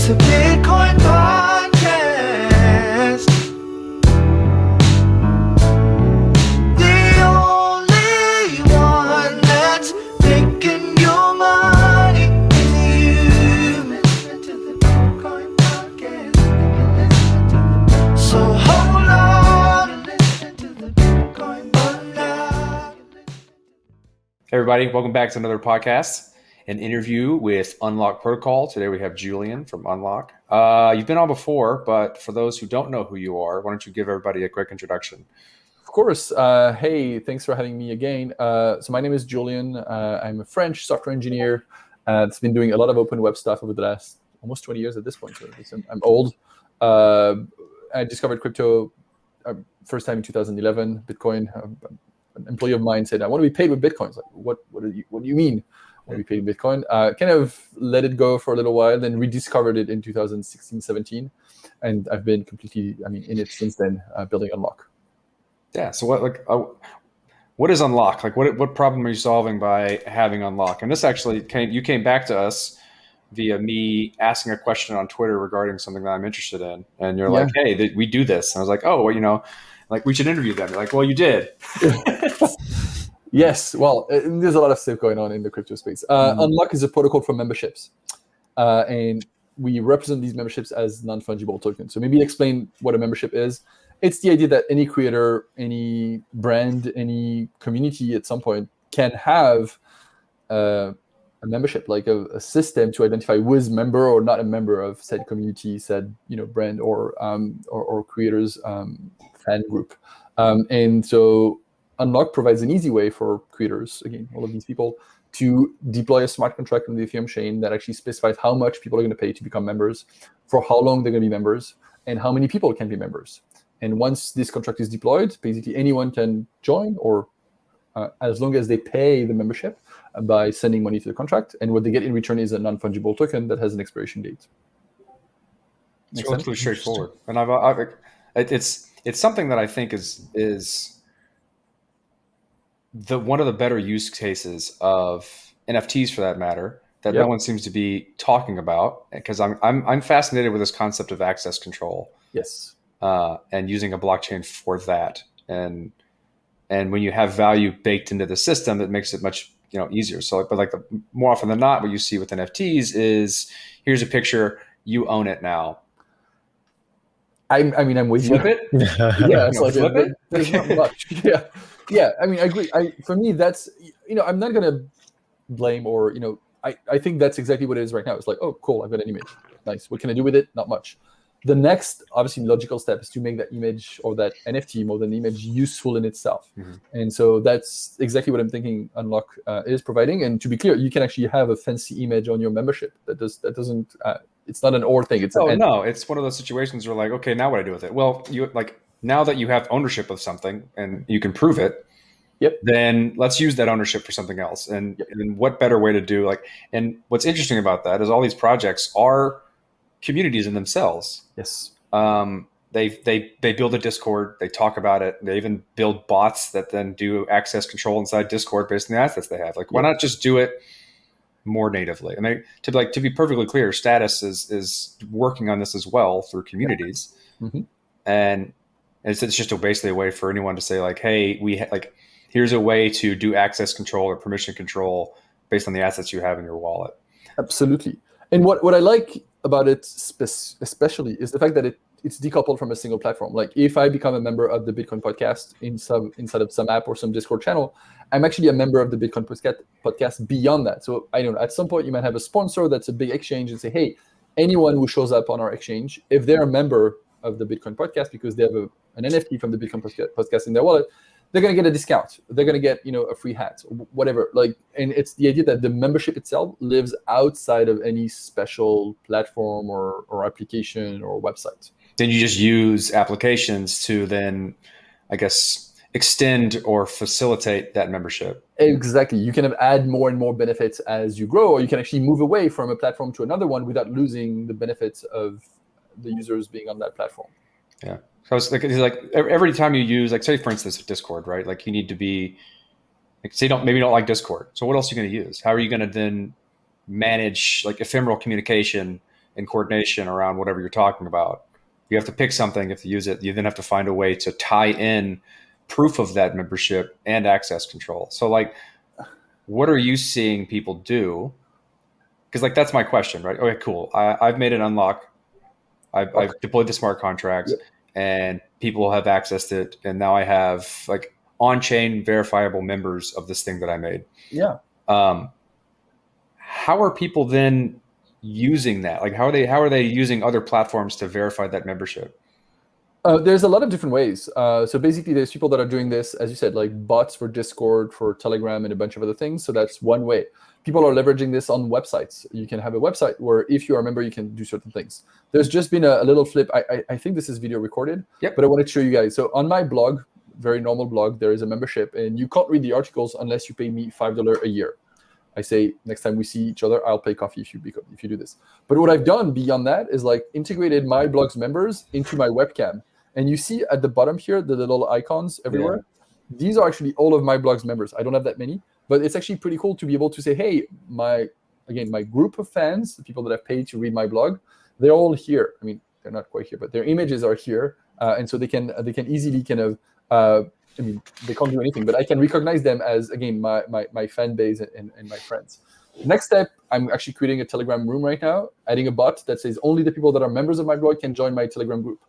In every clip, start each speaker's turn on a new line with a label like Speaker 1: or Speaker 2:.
Speaker 1: It's a Bitcoin podcast. The only one that's making your money is you. Listen to the Bitcoin podcast. So hold on and listen to the Bitcoin podcast.
Speaker 2: Hey everybody, welcome back to another podcast, an interview with Unlock Protocol. Today we have Julien from Unlock. You've been on before, but for those who don't know who you are, why don't you give everybody a quick introduction?
Speaker 3: Of course. Hey, thanks for having me again. So my name is Julien. I'm a French software engineer that's been doing a lot of open web stuff over the last almost 20 years at this point. So I'm old. I discovered crypto first time in 2011, Bitcoin. An employee of mine said, I want to be paid with Bitcoins. Like, what do you mean? I want to be paid with Bitcoin. Kind of let it go for a little while, then rediscovered it in 2016, 17. And I've been completely, in it since then, building Unlock.
Speaker 2: Yeah. So what is Unlock? Like, what problem are you solving by having Unlock? And this actually came back to us via me asking a question on Twitter regarding something that I'm interested in, and you're like, "Hey, we do this." And I was like, "Oh, well, like we should interview them." You're like, "Well, you did."
Speaker 3: Yes. Well, there's a lot of stuff going on in the crypto space. Unlock is a protocol for memberships, and we represent these memberships as non-fungible tokens. So maybe explain what a membership is. It's the idea that any creator, any brand, any community at some point can have a membership, like a system to identify who is member or not a member of said community, said brand or creators fan group. And so Unlock provides an easy way for creators, again, all of these people, to deploy a smart contract on the Ethereum chain that actually specifies how much people are going to pay to become members, for how long they're going to be members, and how many people can be members. And once this contract is deployed, basically anyone can join, or as long as they pay the membership by sending money to the contract. And what they get in return is a non-fungible token that has an expiration date.
Speaker 2: It's relatively straightforward. And it's something that I think is one of the better use cases of NFTs, for that matter, that no one seems to be talking about, because I'm fascinated with this concept of access control.
Speaker 3: Yes.
Speaker 2: And using a blockchain for that, and when you have value baked into the system, it makes it much easier. So, but more often than not, what you see with NFTs is, here's a picture, you own it now.
Speaker 3: I'm with you.
Speaker 2: Flip it.
Speaker 3: Yeah, it's like
Speaker 2: flip it.
Speaker 3: There's not much. Yeah. I agree. For me, that's I'm not gonna blame or I think that's exactly what it is right now. It's like, oh, cool, I've got an image. Nice. What can I do with it? Not much. The next, obviously, logical step is to make that image or that NFT more than the image useful in itself. Mm-hmm. And so that's exactly what I'm thinking Unlock is providing. And to be clear, you can actually have a fancy image on your membership. That doesn't. It's not an or thing. It's
Speaker 2: it's one of those situations where, like, okay, now what do I do with it? Well, now that you have ownership of something and you can prove it, then let's use that ownership for something else. And what better way to do and what's interesting about that is all these projects are communities in themselves.
Speaker 3: Yes.
Speaker 2: They build a Discord, they talk about it, they even build bots that then do access control inside Discord based on the assets they have. Why not just do it more natively? And to be perfectly clear, Status is working on this as well through communities. Mm-hmm. And it's just basically a way for anyone to say, hey, here's a way to do access control or permission control based on the assets you have in your wallet.
Speaker 3: Absolutely. And what I like about it especially is the fact that it's decoupled from a single platform. Like, if I become a member of the Bitcoin podcast inside of some app or some Discord channel, I'm actually a member of the Bitcoin podcast beyond that. So I don't know, at some point you might have a sponsor that's a big exchange and say, hey, anyone who shows up on our exchange, if they're a member of the Bitcoin podcast because they have an NFT from the Bitcoin podcast in their wallet, they're going to get a discount. They're going to get, a free hat or whatever. And it's the idea that the membership itself lives outside of any special platform or application or website.
Speaker 2: Then you just use applications to then, I guess, extend or facilitate that membership.
Speaker 3: Exactly. You can add more and more benefits as you grow, or you can actually move away from a platform to another one without losing the benefits of the users being on that platform.
Speaker 2: Yeah. So it's every time you use, say for instance, Discord, right? You need to be, say maybe you don't like Discord. So what else are you going to use? How are you going to then manage ephemeral communication and coordination around whatever you're talking about. You have to pick something, you have to use it. You then have to find a way to tie in proof of that membership and access control. So like, what are you seeing people do? Because like, that's my question, right? Okay, cool. I've made an unlock. I've deployed the smart contracts, and people have accessed it. And now I have like on-chain verifiable members of this thing that I made.
Speaker 3: Yeah.
Speaker 2: How are people then using that? Like, how are they using other platforms to verify that membership?
Speaker 3: There's a lot of different ways. So basically, there's people that are doing this, as you said, like bots for Discord, for Telegram, and a bunch of other things. So that's one way. People are leveraging this on websites. You can have a website where if you are a member, you can do certain things. There's just been a little flip. I think this is video recorded, but I wanted to show you guys. So on my blog, very normal blog, there is a membership, and you can't read the articles unless you pay me $5 a year. I say, next time we see each other, I'll pay coffee if you do this. But what I've done beyond that is like integrated my blog's members into my webcam. And you see at the bottom here, the little icons everywhere. Yeah. These are actually all of my blog's members. I don't have that many, but it's actually pretty cool to be able to say, hey, my group of fans, the people that have paid to read my blog, they're all here. I mean, they're not quite here, but their images are here. And so they can easily kind of, I mean, they can't do anything, but I can recognize them as, again, my fan base and my friends. Next step, I'm actually creating a Telegram room right now, adding a bot that says only the people that are members of my blog can join my Telegram group.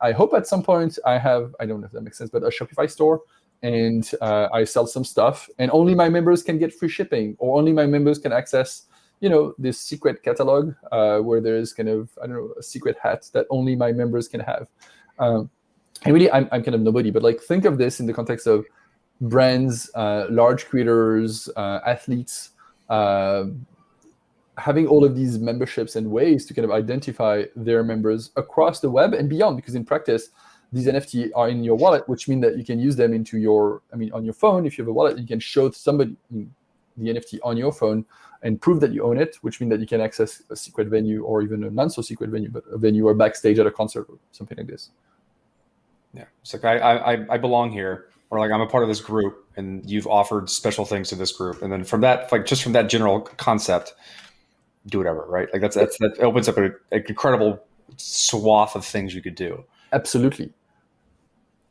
Speaker 3: I hope at some point I don't know if that makes sense, but a Shopify store, and I sell some stuff, and only my members can get free shipping, or only my members can access, this secret catalog where there's kind of, a secret hat that only my members can have. And really, I'm kind of nobody, but like think of this in the context of brands, large creators, athletes, having all of these memberships and ways to kind of identify their members across the web and beyond, because in practice, these NFT are in your wallet, which means that you can use them on your phone. If you have a wallet, you can show somebody the NFT on your phone and prove that you own it, which means that you can access a secret venue, or even a non-so-secret venue, but a venue or backstage at a concert or something like this.
Speaker 2: Yeah, it's like I belong here, or like I'm a part of this group, and you've offered special things to this group, and then from that, like just from that general concept, do whatever, right? Like that opens up an incredible swath of things you could do.
Speaker 3: Absolutely.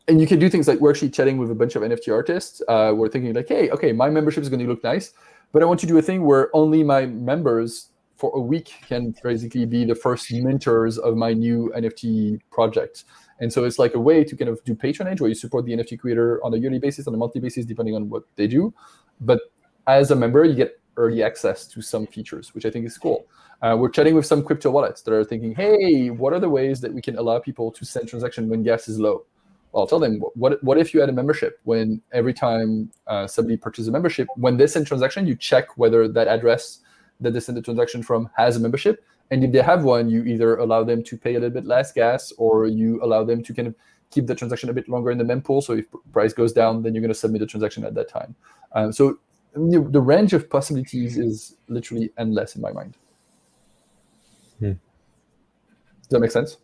Speaker 3: And you can do things like, we're actually chatting with a bunch of NFT artists. We're thinking like, hey, okay, my membership is going to look nice, but I want to do a thing where only my members for a week can basically be the first mentors of my new NFT project. And so it's like a way to kind of do patronage, where you support the NFT creator on a yearly basis, on a monthly basis, depending on what they do. But as a member, you get early access to some features, which I think is cool. We're chatting with some crypto wallets that are thinking, hey, what are the ways that we can allow people to send transaction when gas is low? Well, I'll tell them, what if you had a membership, when every time somebody purchases a membership, when they send transaction, you check whether that address that they send the transaction from has a membership. And if they have one, you either allow them to pay a little bit less gas, or you allow them to kind of keep the transaction a bit longer in the mempool. So if price goes down, then you're going to submit the transaction at that time. So the range of possibilities is literally endless in my mind. Does that make sense?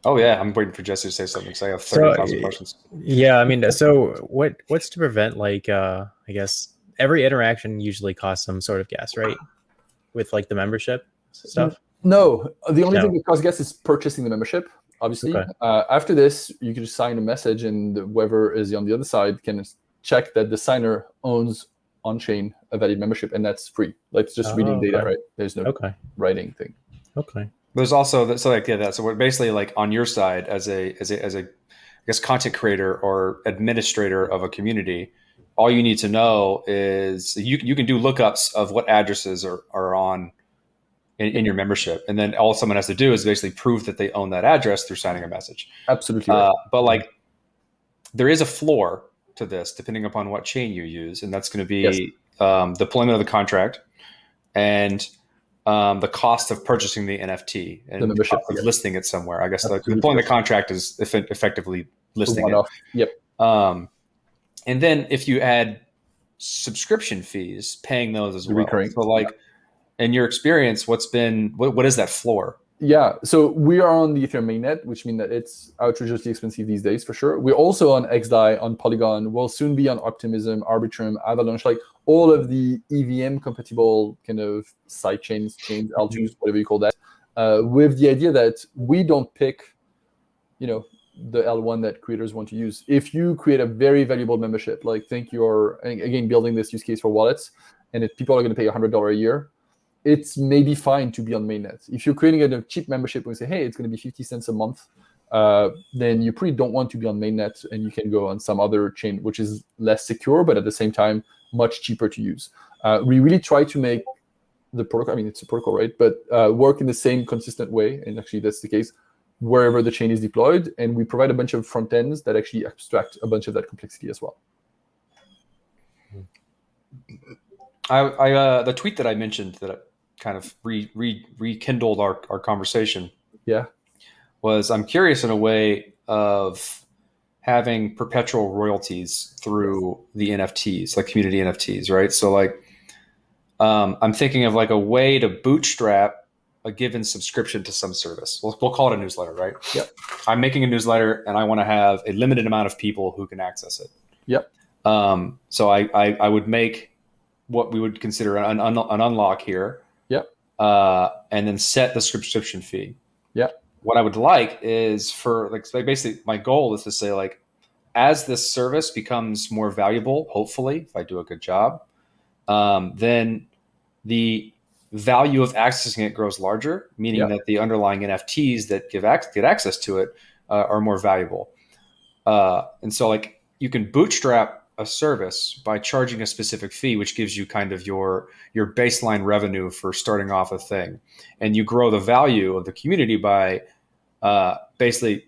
Speaker 2: Oh yeah, I'm waiting for Jesse to say something. So I have 30,000 questions.
Speaker 4: Yeah, I mean, so what's to prevent, like, I guess every interaction usually costs some sort of gas, right? With like the membership stuff?
Speaker 3: No, the only thing that costs gas is purchasing the membership, obviously. Okay. After this, you can just sign a message, and whoever is on the other side can check that the signer owns on-chain a valid membership, and that's free. Like, it's just reading data, right? There's no writing thing.
Speaker 4: Okay.
Speaker 2: There's also so what basically, like, on your side as a I guess content creator or administrator of a community, all you need to know is you can do lookups of what addresses are on in your membership, and then all someone has to do is basically prove that they own that address through signing a message.
Speaker 3: Absolutely. Right.
Speaker 2: But like, there is a floor to this depending upon what chain you use, and that's going to be deployment of the contract and the cost of purchasing the NFT and the membership, listing it somewhere. I guess deploying the contract is effectively listing it.
Speaker 3: Yep.
Speaker 2: And then if you add subscription fees, paying those as well.
Speaker 3: Recurring.
Speaker 2: So like, in your experience, what is that floor?
Speaker 3: Yeah, so we are on the Ethereum mainnet, which means that it's outrageously expensive these days, for sure. We're also on XDAI, on Polygon. We'll soon be on Optimism, Arbitrum, Avalanche, like all of the EVM compatible kind of side chains, L2s, whatever you call that. with the idea that we don't pick, the L1 that creators want to use. If you create a very valuable membership, like think you're, again, building this use case for wallets, and if people are going to pay $100 a year, it's maybe fine to be on mainnet. If you're creating a cheap membership and say, hey, it's going to be 50 cents a month, then you probably don't want to be on mainnet, and you can go on some other chain, which is less secure, but at the same time, much cheaper to use. We really try to make the protocol, it's a protocol, right? But work in the same consistent way, and actually that's the case wherever the chain is deployed, and we provide a bunch of front ends that actually abstract a bunch of that complexity as well.
Speaker 2: The tweet that I mentioned that kind of rekindled our conversation.
Speaker 3: Yeah.
Speaker 2: Was I'm curious in a way of having perpetual royalties through the NFTs, like community NFTs, right? So like, I'm thinking of like a way to bootstrap a given subscription to some service. We'll call it a newsletter, right?
Speaker 3: Yep.
Speaker 2: I'm making a newsletter and I want to have a limited amount of people who can access it.
Speaker 3: Yep.
Speaker 2: So I would make what we would consider an unlock here.
Speaker 3: Yep.
Speaker 2: And then set the subscription fee.
Speaker 3: Yep.
Speaker 2: What I would like is for like basically my goal is to say like, as this service becomes more valuable, hopefully if I do a good job, then the value of accessing it grows larger, meaning that the underlying NFTs that get access to it are more valuable. And so like you can bootstrap a service by charging a specific fee, which gives you kind of your baseline revenue for starting off a thing. And you grow the value of the community by basically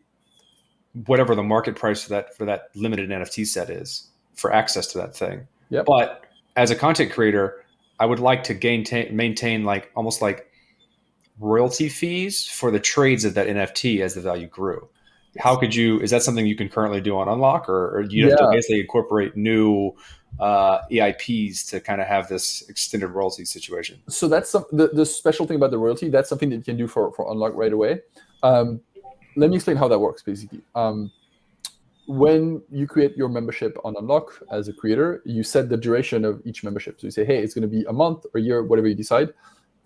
Speaker 2: whatever the market price for that limited NFT set is for access to that thing.
Speaker 3: Yep.
Speaker 2: But as a content creator, I would like to maintain like almost like royalty fees for the trades of that NFT as the value grew. How is that something you can currently do on Unlock, or do you have to basically incorporate new EIPs to kind of have this extended royalty situation?
Speaker 3: So that's the special thing about the royalty. That's something that you can do for Unlock right away. Let me explain how that works, basically. When you create your membership on Unlock as a creator, you set the duration of each membership. So you say, hey, it's going to be a month or a year, whatever you decide,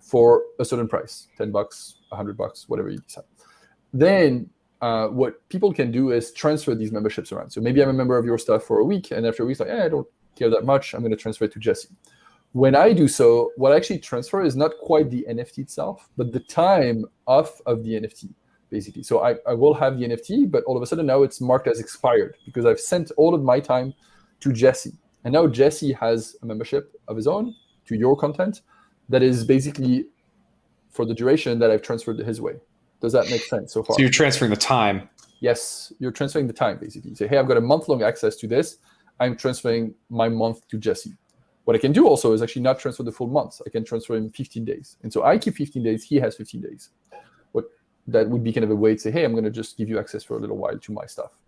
Speaker 3: for a certain price, $10, $100, whatever you decide. Then what people can do is transfer these memberships around. So maybe I'm a member of your stuff for a week, and after a week, like, I don't care that much. I'm going to transfer it to Jessie. When I do so, what I actually transfer is not quite the NFT itself, but the time of the NFT. Basically. So I will have the NFT, but all of a sudden now it's marked as expired because I've sent all of my time to Jessie. And now Jessie has a membership of his own to your content that is basically for the duration that I've transferred his way. Does that make sense so far?
Speaker 2: So you're transferring the time.
Speaker 3: Yes, you're transferring the time, basically. You say, hey, I've got a month-long access to this. I'm transferring my month to Jessie. What I can do also is actually not transfer the full month. I can transfer him 15 days. And so I keep 15 days. He has 15 days. That would be kind of a way to say, hey, I'm going to just give you access for a little while to my stuff.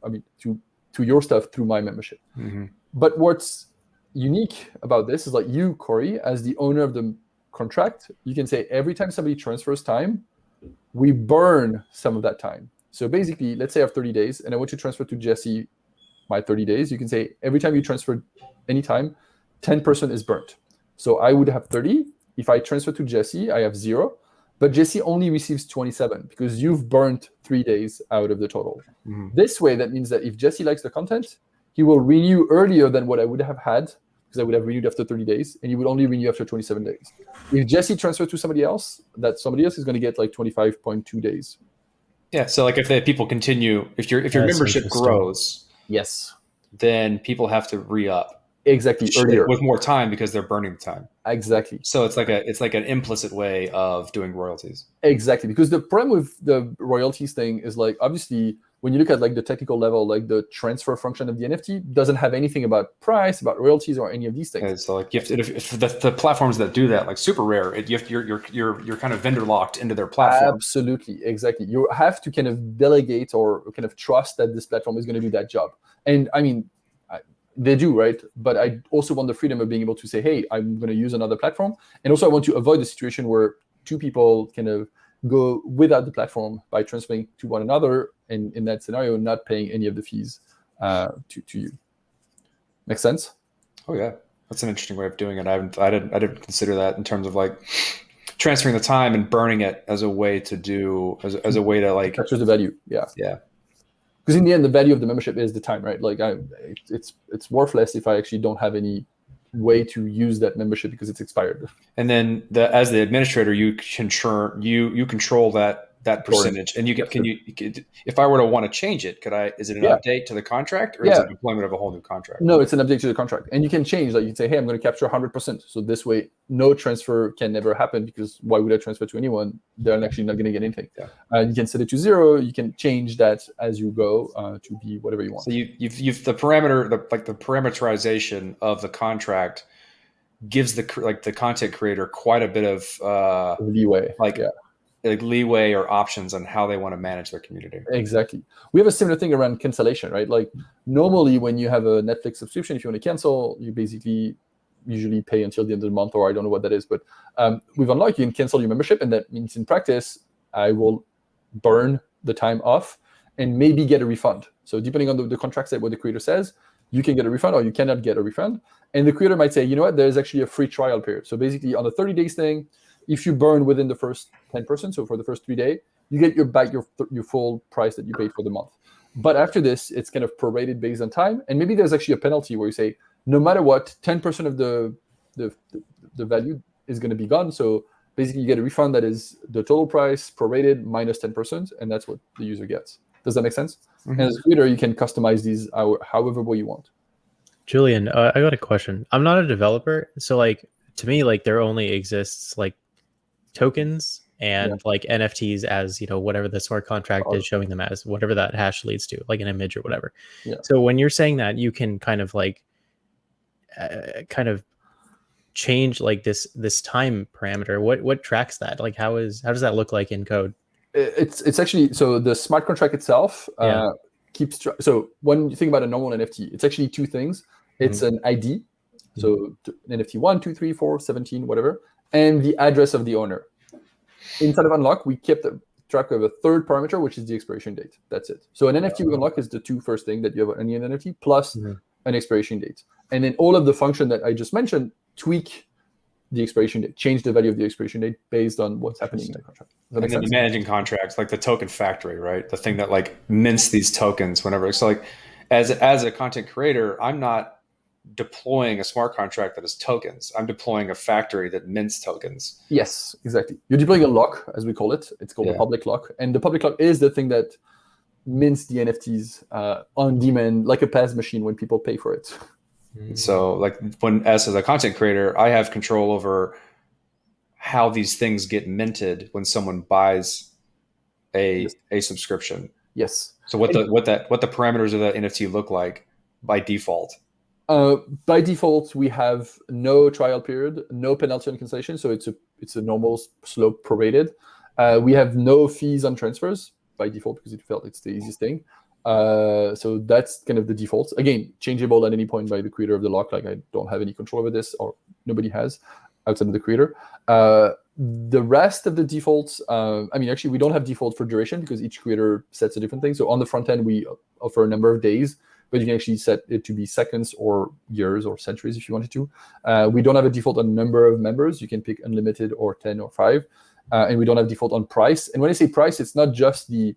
Speaker 3: To your stuff through my membership. Mm-hmm. But what's unique about this is like you, Corey, as the owner of the contract, you can say every time somebody transfers time, we burn some of that time. So basically, let's say I have 30 days and I want to transfer to Jessie my 30 days. You can say every time you transfer any time, 10% is burnt. So I would have 30. If I transfer to Jessie, I have 0. But Jessie only receives 27 because you've burnt 3 days out of the total. Mm-hmm. This way, that means that if Jessie likes the content, he will renew earlier than what I would have had because I would have renewed after 30 days, and he would only renew after 27 days. If Jessie transfers to somebody else, that somebody else is going to get like 25.2 days.
Speaker 2: Yeah, so like if the people continue, if your membership grows,
Speaker 3: yes,
Speaker 2: then people have to re-up.
Speaker 3: Exactly, earlier
Speaker 2: with more time because they're burning the time.
Speaker 3: Exactly.
Speaker 2: So it's like an implicit way of doing royalties.
Speaker 3: Exactly, because the problem with the royalties thing is like obviously when you look at like the technical level, like the transfer function of the NFT doesn't have anything about price, about royalties, or any of these things.
Speaker 2: Okay, so like if the platforms that do that, like super rare, you're kind of vendor locked into their platform.
Speaker 3: Absolutely, exactly. You have to kind of delegate or kind of trust that this platform is going to do that job. And I mean, they do, right? But I also want the freedom of being able to say, hey, I'm going to use another platform. And also I want to avoid the situation where two people kind of go without the platform by transferring to one another, and in that scenario, not paying any of the fees to you. Make sense?
Speaker 2: Oh yeah, that's an interesting way of doing it. I didn't consider that in terms of like, transferring the time and burning it as a way to do as a way to like
Speaker 3: captures the value. Yeah. Because in the end, the value of the membership is the time, right? Like it's worthless if I actually don't have any way to use that membership because it's expired.
Speaker 2: And then as the administrator, you control that percentage, and can you if I were to want to change it, is it an update to the contract, or is it a deployment of a whole new contract?
Speaker 3: No, it's an update to the contract, and you can change. Like you can say, hey, I'm going to capture 100%. So this way, no transfer can never happen, because why would I transfer to anyone? They're actually not going to get anything. You can set it to 0. You can change that as you go to be whatever you want.
Speaker 2: So you've the parameterization of the contract gives the content creator quite a bit of
Speaker 3: leeway,
Speaker 2: like leeway or options on how they want to manage their community.
Speaker 3: Exactly. We have a similar thing around cancellation, right? Like normally when you have a Netflix subscription, if you want to cancel, you basically usually pay until the end of the month, or I don't know what that is, but with Unlock, you can cancel your membership, and that means in practice, I will burn the time off and maybe get a refund. So depending on the contract set, what the creator says, you can get a refund or you cannot get a refund. And the creator might say, you know what, there's actually a free trial period. So basically on the 30 days thing, if you burn within the first 10%, so for the first 3 days, you get back your full price that you paid for the month. But after this, it's kind of prorated based on time. And maybe there's actually a penalty where you say, no matter what, 10% of the value is going to be gone. So basically you get a refund that is the total price prorated minus 10%, and that's what the user gets. Does that make sense? Mm-hmm. And as a creator, you can customize these however way you want.
Speaker 4: Julien, I got a question. I'm not a developer, so like to me, like there only exists like tokens and like NFTs as, you know, whatever the smart contract is showing them as, whatever that hash leads to, like an image or whatever. So when you're saying that, you can kind of like change like this time parameter. What tracks that? Like how does that look like in code?
Speaker 3: It's actually, so the smart contract itself keeps track. So when you think about a normal NFT, it's actually two things. It's an ID, so NFT 1, 2, 3, 4, 17, whatever, and the address of the owner. Inside of Unlock, we kept track of a third parameter, which is the expiration date. That's it. So an NFT with Unlock is the two first thing that you have on any NFT, plus an expiration date. And then all of the function that I just mentioned tweak the expiration date, change the value of the expiration date based on what's happening in the contract.
Speaker 2: And then the managing contracts, like the token factory, right? The thing that like mints these tokens whenever. So like as a content creator, I'm not deploying a smart contract that is tokens. I'm deploying a factory that mints tokens.
Speaker 3: Yes, exactly. You're deploying a lock, as we call it. It's called a public lock. And the public lock is the thing that mints the NFTs on demand, like a PaaS machine when people pay for it.
Speaker 2: So like as a content creator, I have control over how these things get minted when someone buys a subscription.
Speaker 3: Yes.
Speaker 2: So what the parameters of the NFT look like by default?
Speaker 3: By default, we have no trial period, no penalty on cancellation. So it's a normal slope prorated. We have no fees on transfers by default because it felt it's the easiest thing. So that's kind of the default. Again, changeable at any point by the creator of the lock. Like I don't have any control over this, or nobody has outside of the creator. The rest of the defaults, actually we don't have default for duration because each creator sets a different thing. So on the front end, we offer a number of days, but you can actually set it to be seconds or years or centuries if you wanted to. We don't have a default on number of members. You can pick unlimited or 10 or 5. And we don't have default on price. And when I say price, it's not just the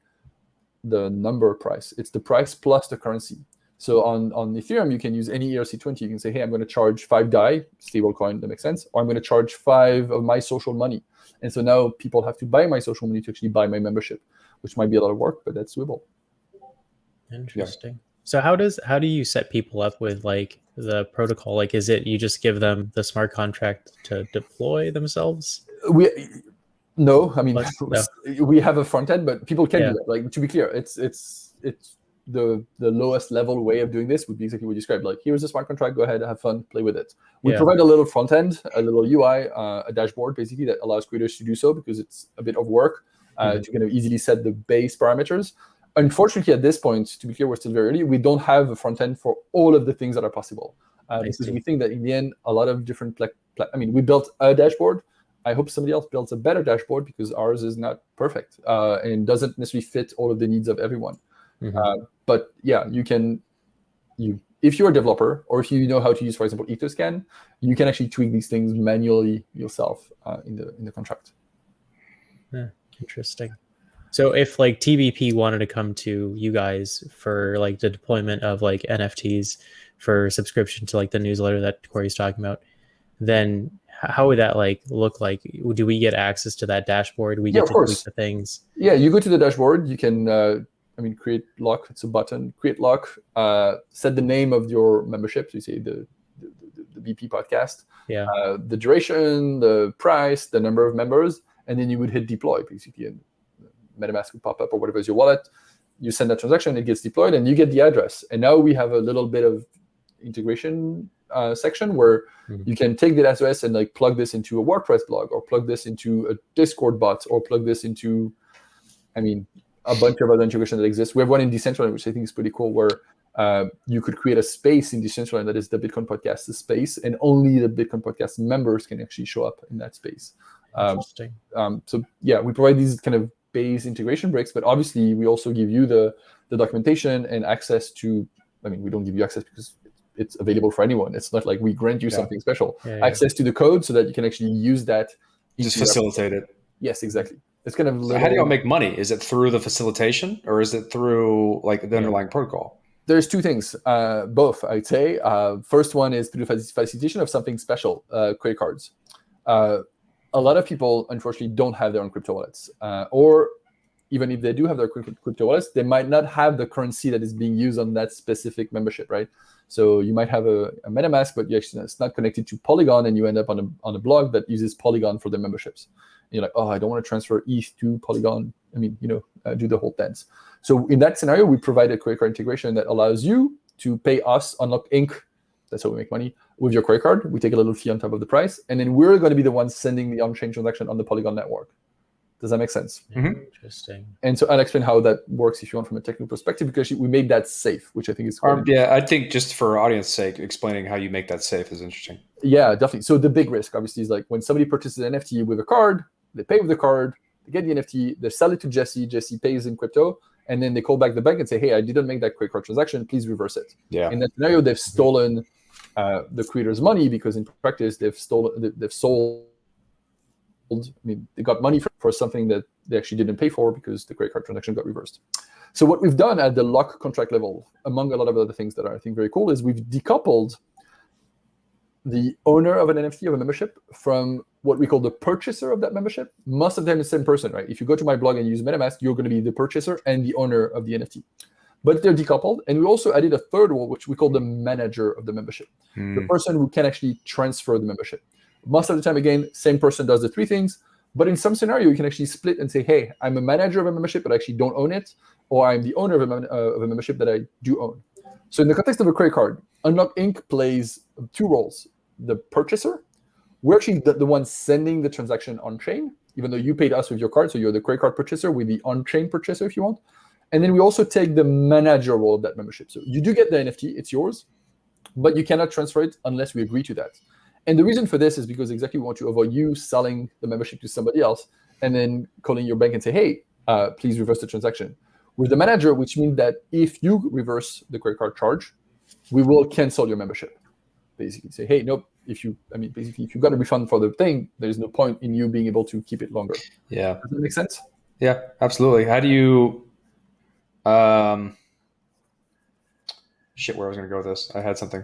Speaker 3: number price. It's the price plus the currency. So on Ethereum, you can use any ERC20. You can say, hey, I'm going to charge 5 DAI, stable coin, that makes sense. Or I'm going to charge 5 of my social money. And so now people have to buy my social money to actually buy my membership, which might be a lot of work, but that's doable.
Speaker 4: Interesting. Yeah. So how do you set people up with like the protocol? Like, is it you just give them the smart contract to deploy themselves?
Speaker 3: No, I mean, we have a front end, but people can do that. Like, to be clear, it's the lowest level way of doing this would be exactly what you described. Like, here's a smart contract, go ahead, have fun, play with it. We provide a little front end, a little UI, a dashboard, basically, that allows creators to do so because it's a bit of work to kind of easily set the base parameters. Unfortunately, at this point, to be clear, we're still very early. We don't have a front end for all of the things that are possible because we think that in the end, a lot of different, we built a dashboard. I hope somebody else builds a better dashboard because ours is not perfect and doesn't necessarily fit all of the needs of everyone. But yeah, you if you're a developer, or if you know how to use, for example, Ethoscan, you can actually tweak these things manually yourself in the contract.
Speaker 4: Interesting. So if like TBP wanted to come to you guys for like the deployment of like NFTs for subscription to like the newsletter that Corey's talking about, then how would that like look like? Do we get access to that dashboard? We get to tweak the things?
Speaker 3: Yeah, you go to the dashboard. You can, create lock. It's a button. Create lock. Set the name of your membership. So you say the BP podcast.
Speaker 4: Yeah.
Speaker 3: The duration, the price, the number of members, and then you would hit deploy basically, and MetaMask would pop up or whatever is your wallet. You send that transaction, it gets deployed, and you get the address. And now we have a little bit of integration section where you can take the address and like plug this into a WordPress blog, or plug this into a Discord bot, or plug this into, a bunch of other integration that exists. We have one in Decentraland, which I think is pretty cool, where you could create a space in Decentraland that is the Bitcoin Podcast space, and only the Bitcoin Podcast members can actually show up in that space.
Speaker 4: Interesting.
Speaker 3: So yeah, we provide these kind of base integration bricks, but obviously we also give you the documentation and access to, we don't give you access because it's available for anyone. It's not like we grant you something special. Access to the code so that you can actually use that.
Speaker 2: Just facilitate it.
Speaker 3: Yes, how do
Speaker 2: y'all make money? Is it through the facilitation, or is it through like the underlying protocol?
Speaker 3: There's two things, both, I'd say. First one is through the facilitation of something special, credit cards. A lot of people, unfortunately, don't have their own crypto wallets. Or even if they do have their crypto wallets, they might not have the currency that is being used on that specific membership, right? So you might have a MetaMask, but it's not connected to Polygon, and you end up on a blog that uses Polygon for their memberships. And you're like, oh, I don't want to transfer ETH to Polygon. Do the whole dance. So in that scenario, we provide a credit card integration that allows you to pay us, Unlock Inc., that's how we make money, with your credit card. We take a little fee on top of the price, and then we're going to be the ones sending the on-chain transaction on the Polygon network. Does that make sense?
Speaker 2: Mm-hmm.
Speaker 4: Interesting.
Speaker 3: And so I'll explain how that works if you want from a technical perspective, because we made that safe, which I think is cool.
Speaker 2: I think just for audience sake, explaining how you make that safe is interesting.
Speaker 3: Yeah, definitely. So the big risk, obviously, is like when somebody purchases an NFT with a card, they pay with the card, they get the NFT, they sell it to Jessie pays in crypto, and then they call back the bank and say, hey, I didn't make that credit card transaction, please reverse it.
Speaker 2: Yeah.
Speaker 3: In that scenario, they've stolen the creator's money, because in practice they've sold. They got money for something that they actually didn't pay for because the credit card transaction got reversed. So what we've done at the lock contract level, among a lot of other things that are, I think, very cool, is we've decoupled the owner of an NFT, of a membership, from what we call the purchaser of that membership. Most of them is the same person, right? If you go to my blog and use MetaMask, you're going to be the purchaser and the owner of the NFT. But they're decoupled, and we also added a third role, which we call the manager of the membership, the person who can actually transfer the membership. Most of the time, again, same person does the three things, but in some scenario, you can actually split and say, hey, I'm a manager of a membership, but I actually don't own it, or I'm the owner of a membership that I do own. So in the context of a credit card, Unlock Inc. plays two roles. The purchaser, we're actually the one sending the transaction on-chain, even though you paid us with your card, so you're the credit card purchaser, with the on-chain purchaser if you want. And then we also take the manager role of that membership. So you do get the NFT, it's yours, but you cannot transfer it unless we agree to that. And the reason for this is because exactly we want to avoid you selling the membership to somebody else and then calling your bank and say, hey, please reverse the transaction. With the manager, which means that if you reverse the credit card charge, we will cancel your membership. Basically say, hey, nope, if you got a refund for the thing, there's no point in you being able to keep it longer.
Speaker 2: Yeah.
Speaker 3: Does that make sense?
Speaker 2: Yeah, absolutely. How do you, where I was going to go with this. I had something.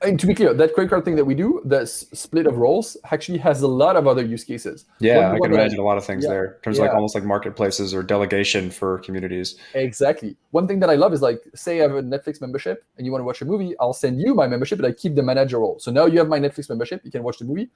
Speaker 3: And to be clear, that credit card thing that we do, that split of roles, actually has a lot of other use cases.
Speaker 2: Yeah, I can imagine a lot of things there. In terms of
Speaker 3: like
Speaker 2: almost like marketplaces or delegation for communities.
Speaker 3: Exactly. One thing that I love is like, say I have a Netflix membership and you want to watch a movie, I'll send you my membership, but I keep the manager role. So now you have my Netflix membership, you can watch the movie,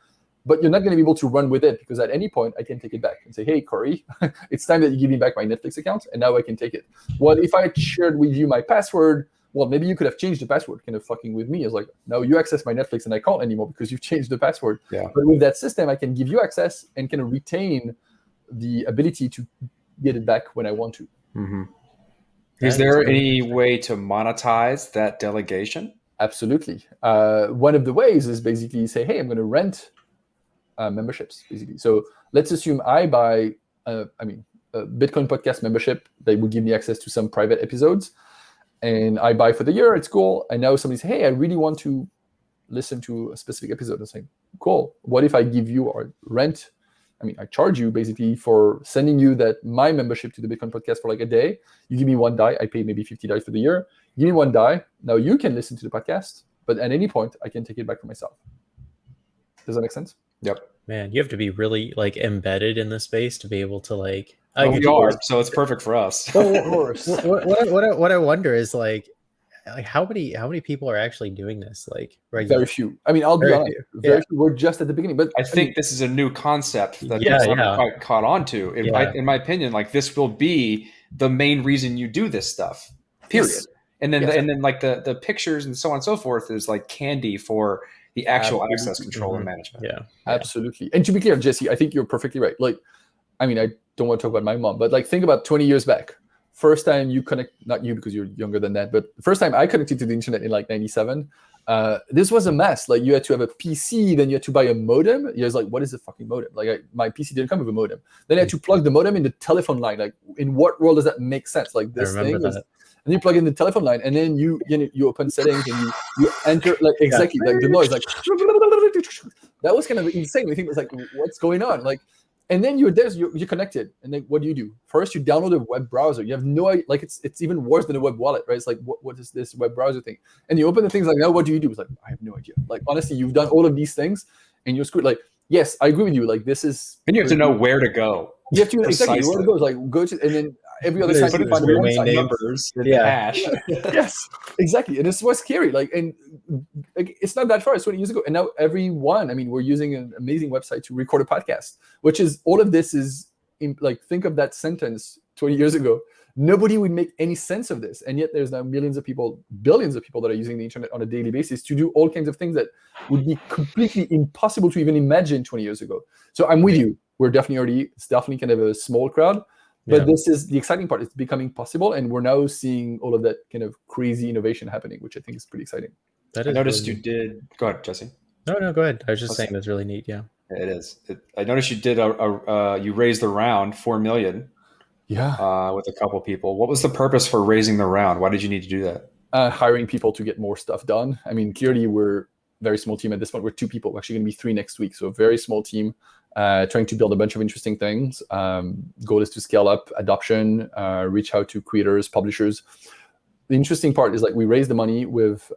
Speaker 3: but you're not going to be able to run with it, because at any point I can take it back and say, hey, Corey, it's time that you give me back my Netflix account, and now I can take it. Well, if I shared with you my password, well, maybe you could have changed the password, kind of fucking with me. It's like, no, you access my Netflix and I can't anymore because you've changed the password.
Speaker 2: Yeah.
Speaker 3: But with that system, I can give you access and kind of retain the ability to get it back when I want to.
Speaker 2: Mm-hmm. Is there any way to monetize that delegation?
Speaker 3: Absolutely. One of the ways is basically say, hey, I'm going to rent memberships, basically. So let's assume I buy, a Bitcoin podcast membership that will give me access to some private episodes. and I buy for the year. It's cool. And now somebody says, hey, I really want to listen to a specific episode. I'm saying, cool. What if I give you or rent? I mean, I charge you basically for sending you my membership to the Bitcoin podcast for like a day. You give me one DAI. I pay maybe $50 for the year. Give me one DAI. Now you can listen to the podcast, but at any point I can take it back for myself. Does that make sense?
Speaker 2: Yep.
Speaker 4: Man, you have to be really like embedded in the space to be able to like.
Speaker 2: We are, so it's perfect for us.
Speaker 3: Of course.
Speaker 4: What I wonder is like how many people are actually doing this? Like
Speaker 3: very few. I mean, I'll be honest. Very few. We're just at the beginning, but
Speaker 2: I think this is a new concept that
Speaker 4: Yeah,
Speaker 2: people
Speaker 4: yeah.
Speaker 2: haven't quite caught on to. In my opinion, like this will be the main reason you do this stuff. Period. And then like the pictures and so on and so forth is like candy for the actual access control and management.
Speaker 4: Yeah.
Speaker 3: Absolutely. And to be clear, Jesse, I think you're perfectly right. Like, I mean, I don't want to talk about my mom, but like think about 20 years back. First time you connect, not you because you're younger than that, but the first time I connected to the internet in like 97, this was a mess. Like you had to have a PC, then you had to buy a modem. You was like, what is a fucking modem? Like my PC didn't come with a modem. Then I had to plug the modem in the telephone line. Like in what world does that make sense? Like this thing is, and you plug in the telephone line, and then you open settings and you enter like exactly like the noise like that was kind of insane. We think it was like, what's going on? Like, and then you're connected, and then what do? First, you download a web browser. You have no idea, like it's even worse than a web wallet, right? It's like what is this web browser thing? And you open the things like now, what do? It's like I have no idea. Like honestly, you've done all of these things, and you're screwed. Like yes, I agree with you. Like this is,
Speaker 2: and you have to know where to go.
Speaker 3: You have to exactly where to go. It's like go to, and then every other time you find
Speaker 2: domain numbers, hash.
Speaker 3: Yes, exactly. And this was scary. Like, and like, it's not that far. It's 20 years ago, and now everyone. I mean, we're using an amazing website to record a podcast, which is all of this is like think of that sentence 20 years ago. Nobody would make any sense of this, and yet there's now millions of people, billions of people that are using the internet on a daily basis to do all kinds of things that would be completely impossible to even imagine 20 years ago. So I'm with you. It's definitely kind of a small crowd, but this is the exciting part. It's becoming possible, and we're now seeing all of that kind of crazy innovation happening, which I think is pretty exciting.
Speaker 2: I noticed you did. Go ahead, Jesse.
Speaker 4: No, go ahead. I was just saying that's really neat. Yeah,
Speaker 2: it is. I noticed you did you raised the round $4 million.
Speaker 3: Yeah,
Speaker 2: with a couple people. What was the purpose for raising the round? Why did you need to do that?
Speaker 3: Hiring people to get more stuff done. I mean, clearly we're a very small team at this point. We're 2 people. We're actually going to be 3 next week, so a very small team. Trying to build a bunch of interesting things. Goal is to scale up adoption, reach out to creators, publishers. The interesting part is like we raised the money with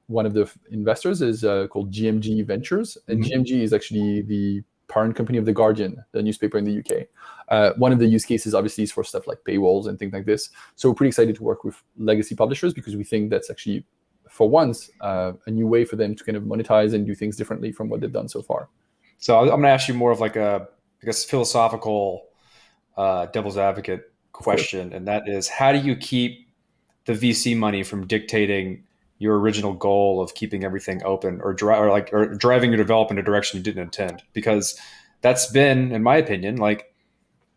Speaker 3: one of the investors is called GMG Ventures, and GMG is actually the parent company of The Guardian, the newspaper in the UK. One of the use cases obviously is for stuff like paywalls and things like this. So we're pretty excited to work with legacy publishers because we think that's actually, for once, a new way for them to kind of monetize and do things differently from what they've done so far.
Speaker 2: So I'm going to ask you more of like a, I guess, philosophical devil's advocate question, and that is, how do you keep the VC money from dictating your original goal of keeping everything open or driving your development in a direction you didn't intend? Because that's been, in my opinion, like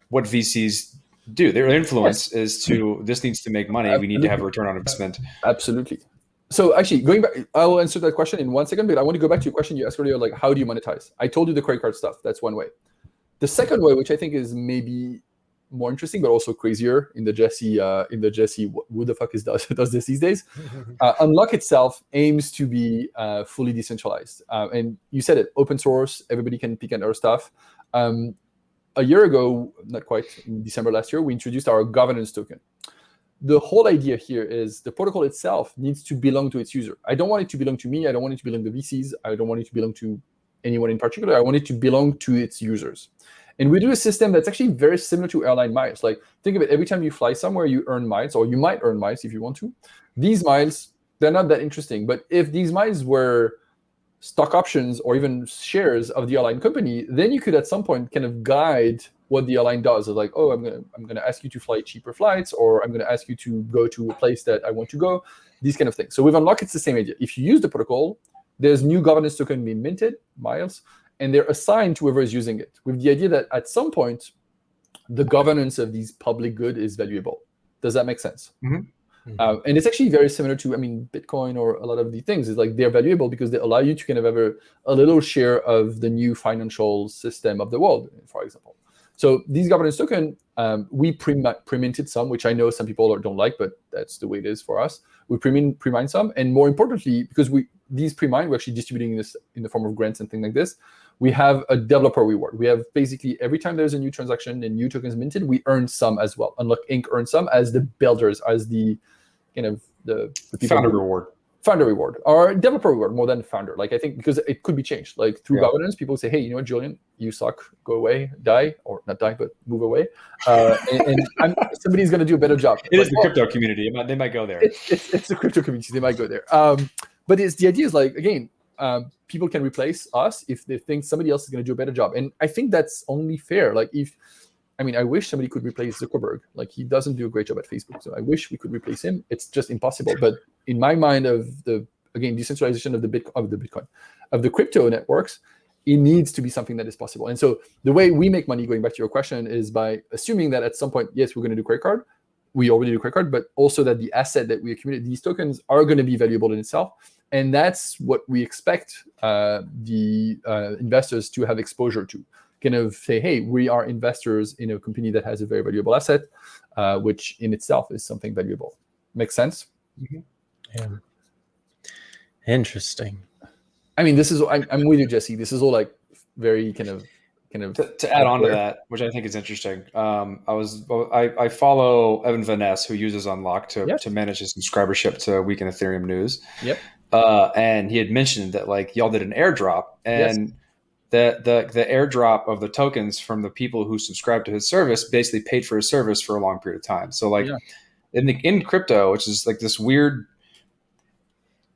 Speaker 2: what VCs do. Their influence is to, this needs to make money. We need to have a return on investment.
Speaker 3: Absolutely. So actually, going back, I will answer that question in 1 second, but I want to go back to your question you asked earlier, like how do you monetize? I told you the credit card stuff. That's one way. The second way, which I think is maybe more interesting, but also crazier in the Jesse, who the fuck does this these days? Unlock itself aims to be fully decentralized. And you said it, open source, everybody can pick and our stuff. A year ago, not quite, in December last year, we introduced our governance token. The whole idea here is the protocol itself needs to belong to its user. I don't want it to belong to me. I don't want it to belong to VCs. I don't want it to belong to anyone in particular. I want it to belong to its users. And we do a system that's actually very similar to airline miles. Like, think of it, every time you fly somewhere, you earn miles, or you might earn miles if you want to. These miles, they're not that interesting. But if these miles were stock options or even shares of the airline company, then you could at some point kind of guide what the airline does. It's like, oh, I'm gonna ask you to fly cheaper flights, or I'm gonna ask you to go to a place that I want to go, these kind of things. So with Unlock, it's the same idea. If you use the protocol, there's new governance token being minted, miles, and they're assigned to whoever is using it, with the idea that at some point, the governance of these public good is valuable. Does that make sense? And it's actually very similar to, I mean, Bitcoin or a lot of the things. Is like they're valuable because they allow you to kind of have a little share of the new financial system of the world, for example. So these governance token We pre-minted some, which I know some people don't like, but that's the way it is for us. We pre-mine some, and more importantly, because these pre-mine, we're actually distributing this in the form of grants and things like this. We have a developer reward. We have basically every time there's a new transaction and new tokens minted, we earn some as well. Unlock Inc. earns some as the builders, as the kind of the people founder reward or developer reward more than founder. Like I think because it could be changed. Like through governance, people say, hey, you know what, Julien, you suck, go away, die, or not die, but move away. And somebody's going to do a better job.
Speaker 2: It is the crypto community. They might go there.
Speaker 3: It's the crypto community. They might go there. But the idea is like, again, people can replace us if they think somebody else is going to do a better job. And I think that's only fair. Like I wish somebody could replace Zuckerberg. Like he doesn't do a great job at Facebook. So I wish we could replace him. It's just impossible. But in my mind of the decentralization of the crypto networks, it needs to be something that is possible. And so the way we make money, going back to your question, is by assuming that at some point, yes, we're going to do credit card. We already do credit card, but also that the asset that we accumulate, these tokens, are going to be valuable in itself. And that's what we expect the investors to have exposure to. Kind of say, hey, we are investors in a company that has a very valuable asset, which in itself is something valuable. Makes sense?
Speaker 4: Mm-hmm. Yeah. Interesting.
Speaker 3: I mean, this is, I'm with you, Jesse. This is all like very kind of.
Speaker 2: To add on to that, which I think is interesting. I follow Evan Van Ness, who uses Unlock to manage his subscribership to Week in Ethereum News.
Speaker 3: Yep.
Speaker 2: And he had mentioned that like y'all did an airdrop, and the airdrop of the tokens from the people who subscribed to his service basically paid for his service for a long period of time. So like in crypto, which is like this weird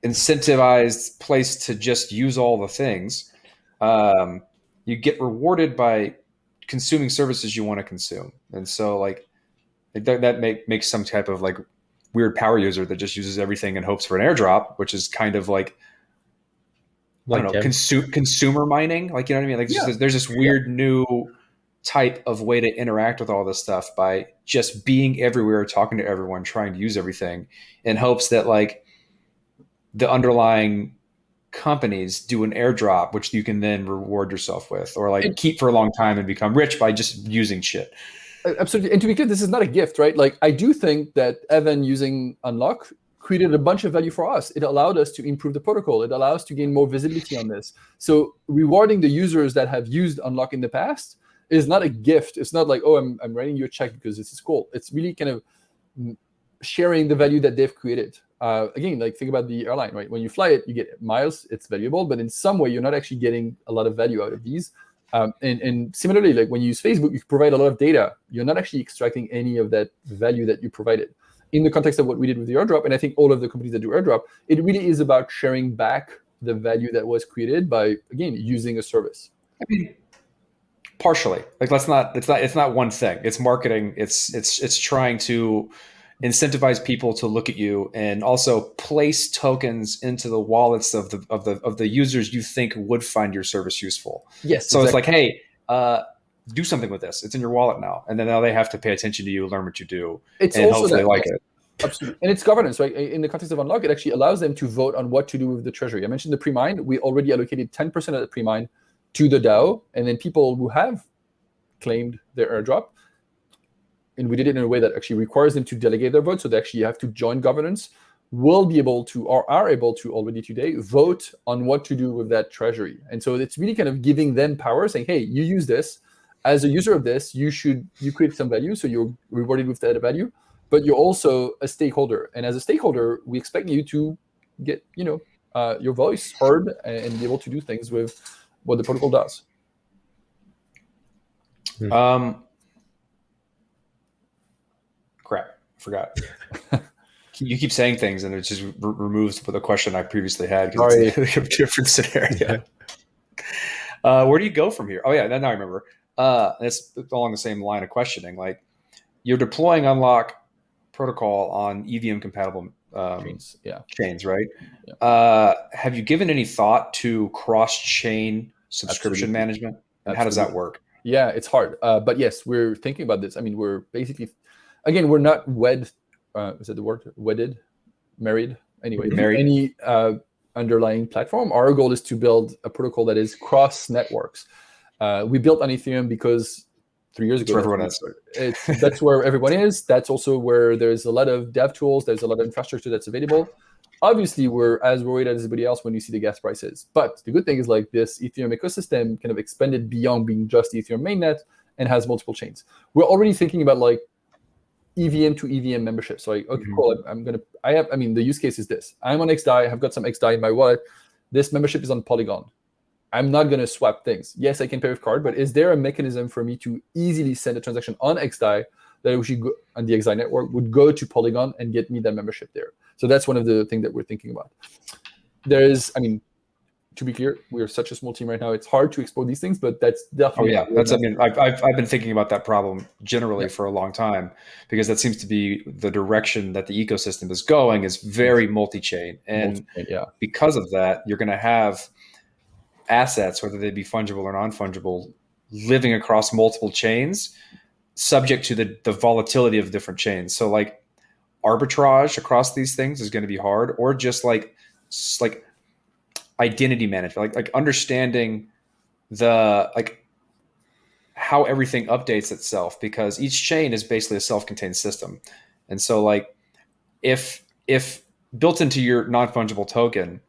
Speaker 2: incentivized place to just use all the things, you get rewarded by consuming services you want to consume. And so like that makes some type of like weird power user that just uses everything in hopes for an airdrop, which is kind of like I don't know, consumer mining. Like, you know what I mean? Like there's this weird new type of way to interact with all this stuff by just being everywhere, talking to everyone, trying to use everything in hopes that like the underlying companies do an airdrop, which you can then reward yourself with, or like keep for a long time and become rich by just using shit.
Speaker 3: Absolutely. And to be clear, this is not a gift, right? Like I do think that Evan using Unlock created a bunch of value for us. It allowed us to improve the protocol. It allows us to gain more visibility on this. So rewarding the users that have used Unlock in the past is not a gift. It's not like, oh, I'm writing you a check because this is cool. It's really kind of sharing the value that they've created. Again, like think about the airline, right? When you fly it, you get miles, it's valuable, but in some way, you're not actually getting a lot of value out of these. And similarly, like when you use Facebook, you provide a lot of data. You're not actually extracting any of that value that you provided. In the context of what we did with the airdrop, and I think all of the companies that do airdrop, it really is about sharing back the value that was created by, again, using a service.
Speaker 2: I mean, partially. Like it's not one thing. It's marketing. It's trying to incentivize people to look at you and also place tokens into the wallets of the users you think would find your service useful.
Speaker 3: Yes.
Speaker 2: So It's like, hey, do something with this. It's in your wallet now, and then now they have to pay attention to you, learn what you do, and hopefully like it.
Speaker 3: Absolutely. And it's governance, right? In the context of Unlock, it actually allows them to vote on what to do with the treasury. I mentioned the pre-mine. We already allocated 10% of the pre-mine to the DAO, and then people who have claimed their airdrop, and we did it in a way that actually requires them to delegate their vote, so they actually have to join governance, will be able to, or are able to already today, vote on what to do with that treasury. And so it's really kind of giving them power, saying, hey, you use this. As a user of this, you create some value, so you're rewarded with that value, but you're also a stakeholder. And as a stakeholder, we expect you to get, your voice heard and be able to do things with what the protocol does.
Speaker 2: Crap, forgot. You keep saying things, and it just removes the question I previously had because it's a different scenario. Where do you go from here? Oh yeah, now I remember. It's along the same line of questioning. Like you're deploying Unlock protocol on EVM compatible chains, right? Yeah. Have you given any thought to cross-chain subscription management? And how does that work?
Speaker 3: Yeah, it's hard. But yes, we're thinking about this. I mean, we're basically, again, we're not wed. Is that the word? Wedded? Married? Anyway, any underlying platform. Our goal is to build a protocol that is cross networks. We built on Ethereum because 3 years ago.
Speaker 2: That's where everyone is.
Speaker 3: That's where everyone is. That's also where there's a lot of dev tools. There's a lot of infrastructure that's available. Obviously, we're as worried as everybody else when you see the gas prices. But the good thing is like this Ethereum ecosystem kind of expanded beyond being just the Ethereum mainnet and has multiple chains. We're already thinking about like EVM to EVM membership. So like, okay, cool. The use case is this. I'm on XDAI. I've got some XDAI in my wallet. This membership is on Polygon. I'm not going to swap things. Yes, I can pay with card, but is there a mechanism for me to easily send a transaction on XDAI that we should go on the XDAI network would go to Polygon and get me that membership there? So that's one of the things that we're thinking about. To be clear, we're such a small team right now. It's hard to explore these things, but that's definitely.
Speaker 2: Oh yeah, I've been thinking about that problem generally for a long time, because that seems to be the direction that the ecosystem is going, is very multi-chain, and because of that, you're going to have assets, whether they be fungible or non-fungible, living across multiple chains, subject to the volatility of different chains. So like arbitrage across these things is going to be hard, or just like identity management, like understanding the like how everything updates itself, because each chain is basically a self-contained system. And so like if built into your non-fungible token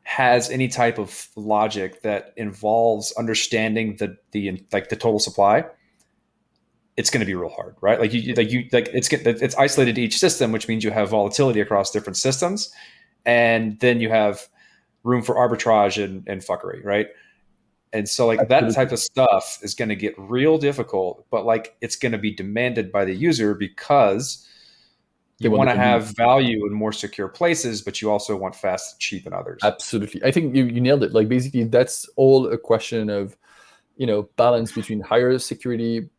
Speaker 2: has any type of logic that involves understanding the total supply, it's going to be real hard, right? It's isolated to each system, which means you have volatility across different systems, and then you have room for arbitrage and fuckery, right? And so like that type of stuff is going to get real difficult, but like it's going to be demanded by the user, because you want to have value in more secure places, but you also want fast and cheap in others.
Speaker 3: Absolutely. I think you nailed it. Like basically that's all a question of, balance between higher security,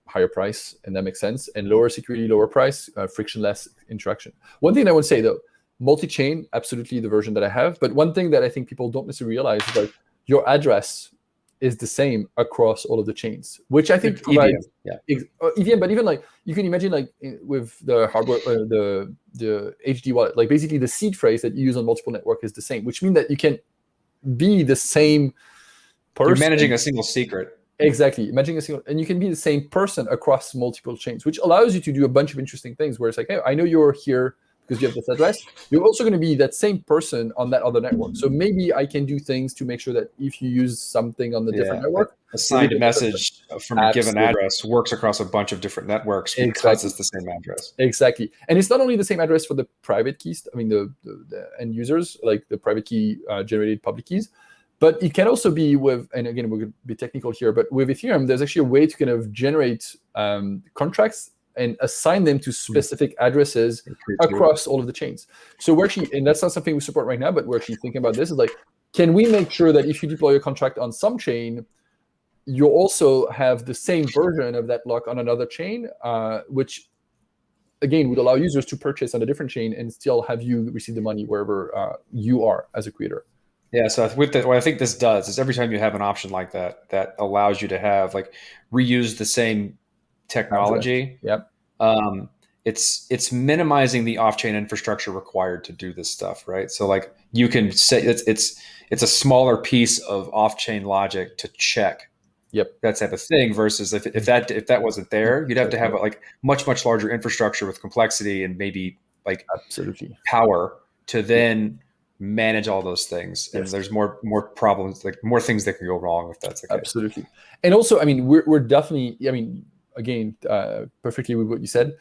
Speaker 3: higher price, and that makes sense, and lower security, lower price, frictionless interaction. One thing I would say though, multi-chain, absolutely the version that I have. But one thing that I think people don't necessarily realize is like your address is the same across all of the chains, which I think provides EVM. But even like you can imagine like with the hardware, the HD wallet, like basically the seed phrase that you use on multiple network is the same, which means that you can be the same person.
Speaker 2: You're managing a single secret.
Speaker 3: Exactly, managing a single, and you can be the same person across multiple chains, which allows you to do a bunch of interesting things. Where it's like, hey, I know you're here because you have this address. You're also going to be that same person on that other network. So maybe I can do things to make sure that if you use something on the different network,
Speaker 2: a signed message from a given address works across a bunch of different networks because it's the same address.
Speaker 3: Exactly. And it's not only the same address for the private keys, the end users, like the private key generated public keys, but it can also be with, and again, we're going to be technical here, but with Ethereum, there's actually a way to kind of generate contracts and assign them to specific addresses across all of the chains. So we're actually, and that's not something we support right now, but we're actually thinking about this, is like, can we make sure that if you deploy a contract on some chain, you also have the same version of that lock on another chain, which again would allow users to purchase on a different chain and still have you receive the money wherever you are as a creator.
Speaker 2: Yeah, so what I think this does is every time you have an option like that, that allows you to have like reuse the same technology.
Speaker 3: Yep.
Speaker 2: It's minimizing the off-chain infrastructure required to do this stuff, right? So like you can say it's a smaller piece of off-chain logic to check.
Speaker 3: Yep.
Speaker 2: That type of thing, versus if that wasn't there, you'd have to have like much larger infrastructure with complexity and maybe like
Speaker 3: absolutely
Speaker 2: power to then manage all those things. And there's more problems, like more things that can go wrong if that's the case. Absolutely.
Speaker 3: And also, we're definitely, again, perfectly with what you said.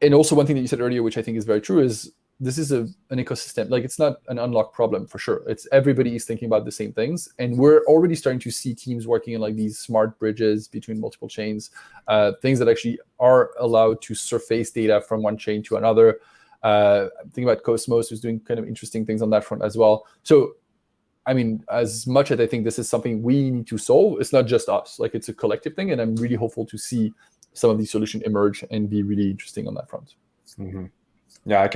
Speaker 3: And also one thing that you said earlier, which I think is very true, is this is an ecosystem. Like it's not an unlock problem for sure. It's everybody is thinking about the same things. And we're already starting to see teams working on like these smart bridges between multiple chains, things that actually are allowed to surface data from one chain to another. Think about Cosmos, who's doing kind of interesting things on that front as well. So, as much as I think this is something we need to solve, it's not just us. Like it's a collective thing, and I'm really hopeful to see some of these solutions emerge and be really interesting on that front.
Speaker 2: Mm-hmm. Yeah,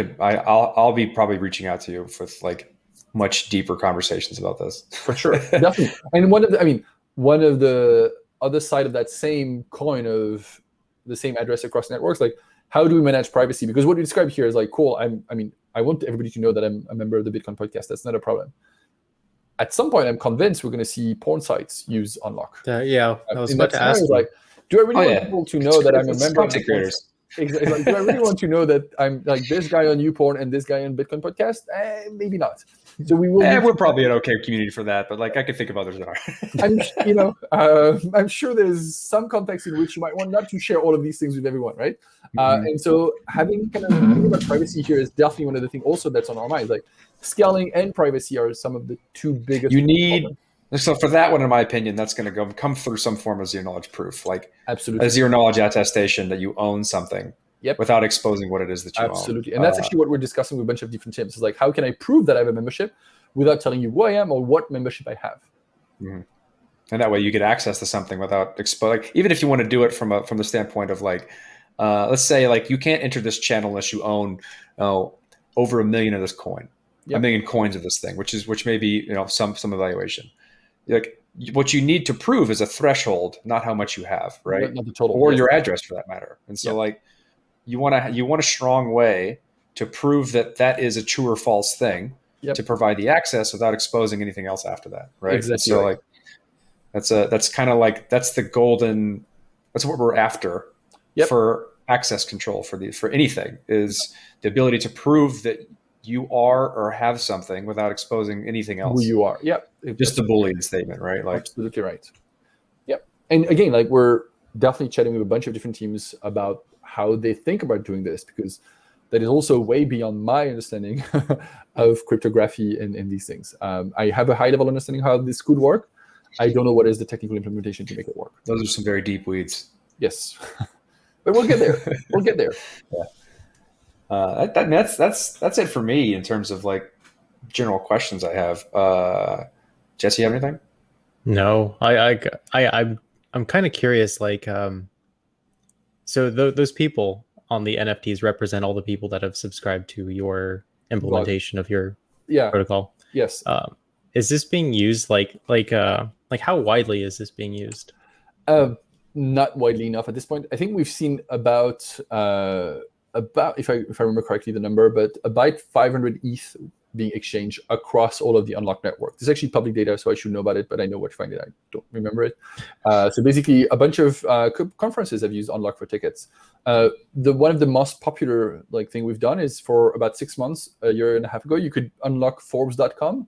Speaker 2: I'll be probably reaching out to you with like much deeper conversations about this.
Speaker 3: For sure, definitely. And one of the other side of that same coin of the same address across networks, like how do we manage privacy? Because what we describe here is like, cool. I want everybody to know that I'm a member of the Bitcoin podcast. That's not a problem. At some point, I'm convinced we're going to see porn sites use Unlock.
Speaker 4: I was about to ask.
Speaker 3: Like, Do I really
Speaker 2: Oh,
Speaker 3: want
Speaker 2: yeah.
Speaker 3: people to know that I'm a
Speaker 2: It's
Speaker 3: member of
Speaker 2: content
Speaker 3: the
Speaker 2: creators.
Speaker 3: Exactly. Like, do I really want to know that I'm like this guy on YouPorn and this guy on Bitcoin podcast? Maybe not. So we will.
Speaker 2: We're probably an okay community for that, but like I can think of others that are.
Speaker 3: I'm sure there's some context in which you might want not to share all of these things with everyone, right? And so having kind of thinking about privacy here is definitely one of the things also that's on our minds. Like scaling and privacy are some of the two biggest.
Speaker 2: You need. So for that one, in my opinion, that's going to come through some form of zero knowledge proof, like
Speaker 3: absolutely
Speaker 2: a zero knowledge attestation that you own something without exposing what it is that you own.
Speaker 3: Absolutely. And that's actually what we're discussing with a bunch of different teams. It's like, how can I prove that I have a membership without telling you who I am or what membership I have?
Speaker 2: Mm-hmm. And that way you get access to something without exposing. Like, even if you want to do it from the standpoint of like, let's say like you can't enter this channel unless you own over 1 million of this coin, 1 million coins of this thing, which may be some evaluation. Like what you need to prove is a threshold, not how much you have, right?
Speaker 3: Not the total,
Speaker 2: or your address for that matter. And so like you want a strong way to prove that is a true or false thing to provide the access without exposing anything else after that, right?
Speaker 3: Exactly.
Speaker 2: So like that's kind of like that's what we're after for access control for anything, is the ability to prove that you are or have something without exposing anything else.
Speaker 3: Who you are.
Speaker 2: Just a Boolean statement, right? Like
Speaker 3: absolutely right. And again, like we're definitely chatting with a bunch of different teams about how they think about doing this, because that is also way beyond my understanding of cryptography and these things. I have a high level understanding how this could work. I don't know what is the technical implementation to make it work.
Speaker 2: Those are some very deep weeds.
Speaker 3: Yes, but we'll get there. We'll get there.
Speaker 2: That's it for me in terms of like general questions I have. Jesse, you have anything?
Speaker 4: No, I'm kind of curious. Like, so those people on the NFTs represent all the people that have subscribed to your implementation of your protocol.
Speaker 3: Yes.
Speaker 4: Is this being used like how widely is this being used?
Speaker 3: Not widely enough at this point. I think we've seen about if I remember correctly the number, but about 500 ETH being exchanged across all of the unlocked network. This is actually public data, so I should know about it, but I know where to find it. I don't remember it. So basically, a bunch of conferences have used Unlock for tickets. One of the most popular thing we've done is for about 6 months, a year and a half ago, you could unlock Forbes.com.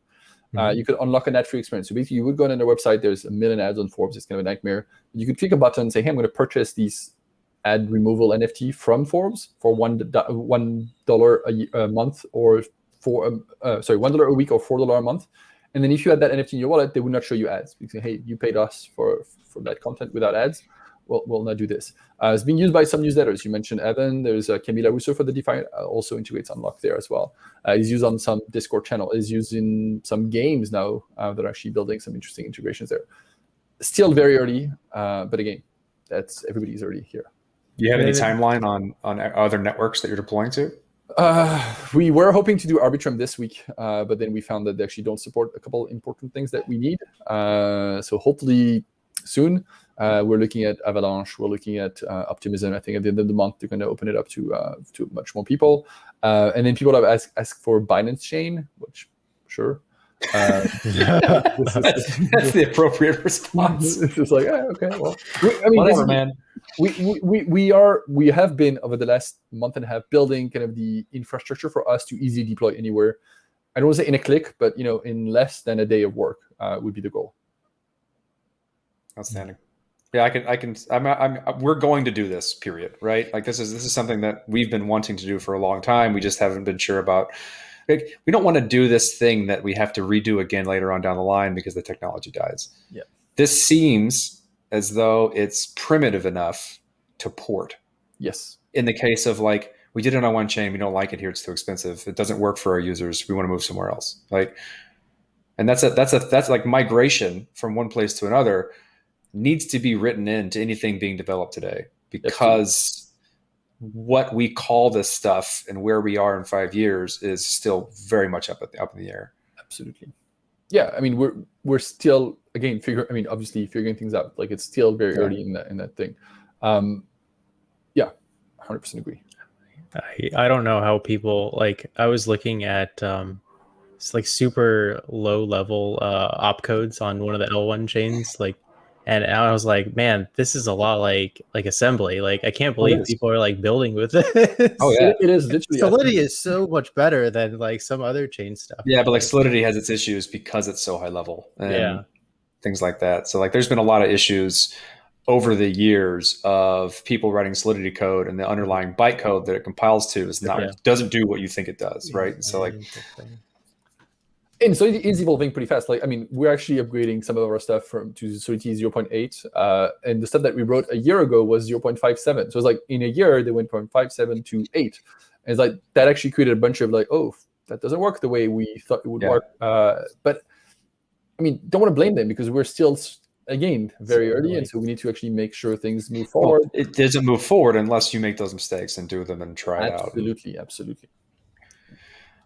Speaker 3: You could unlock an ad-free experience. So basically, you would go on their website. There's a million ads on Forbes. It's kind of a nightmare. You could click a button and say, "Hey, I'm going to purchase these ad removal NFT from Forbes for $1 a month, or $1 a week, or $4 a month." And then if you had that NFT in your wallet, they would not show you ads. You say, "Hey, you paid us for that content without ads. We'll not do this." It's being used by some newsletters. You mentioned Evan. There's Camila Russo for the DeFi, also integrates Unlock there as well. It's used on some Discord channel. It's used in some games now that are actually building some interesting integrations there. Still very early, but again, everybody's already here.
Speaker 2: Do you have any timeline on other networks that you're deploying to?
Speaker 3: We were hoping to do Arbitrum this week, but then we found that they actually don't support a couple important things that we need. So hopefully soon. We're looking at Avalanche. We're looking at Optimism. I think at the end of the month, they're going to open it up to much more people. And then people have asked for Binance Chain, which, sure. That's
Speaker 2: the appropriate response.
Speaker 3: It's just like, okay, well.
Speaker 2: Whatever, man.
Speaker 3: We have been, over the last month and a half, building kind of the infrastructure for us to easily deploy anywhere. I don't want to say in a click, but in less than a day of work would be the goal.
Speaker 2: Outstanding. Yeah, we're going to do this, period, right? Like this is something that we've been wanting to do for a long time. We just haven't been sure about. Like, we don't want to do this thing that we have to redo again later on down the line because the technology dies.
Speaker 3: Yeah.
Speaker 2: This seems as though it's primitive enough to port.
Speaker 3: Yes.
Speaker 2: In the case of like, we did it on one chain, we don't like it here, it's too expensive. It doesn't work for our users. We want to move somewhere else. And that's like migration from one place to another needs to be written into anything being developed today, because what we call this stuff and where we are in 5 years is still very much up in the air.
Speaker 3: Absolutely. Yeah, I mean, we're still obviously figuring things out. Like, it's still very early in that thing. 100% agree.
Speaker 4: I don't know how people, like, I was looking at it's like super low level opcodes on one of the L1 chains, like, And I was like, man, this is a lot like assembly. Like, I can't believe
Speaker 2: is.
Speaker 4: people are like building with this.
Speaker 2: Oh, yeah.
Speaker 3: It is literally
Speaker 4: Solidity is so much better than like some other chain stuff.
Speaker 2: Yeah, but like Solidity has its issues because it's so high level and
Speaker 4: Yeah.
Speaker 2: things like that. So like there's been a lot of issues over the years of people writing Solidity code, and the underlying bytecode that it compiles to is not doesn't do what you think it does, right? And so like
Speaker 3: And so it is evolving pretty fast. Like, I mean, we're actually upgrading some of our stuff to Solidity 0.8. And the stuff that we wrote a year ago was 0.57. So it's like in a year, they went from 0.57 to 8. And it's like, that actually created a bunch of like, oh, that doesn't work the way we thought it would work. But I mean, don't want to blame them because we're still, again, very early. And so we need to actually make sure things move forward.
Speaker 2: Well, it doesn't move forward unless you make those mistakes and do them and try it out.
Speaker 3: Absolutely.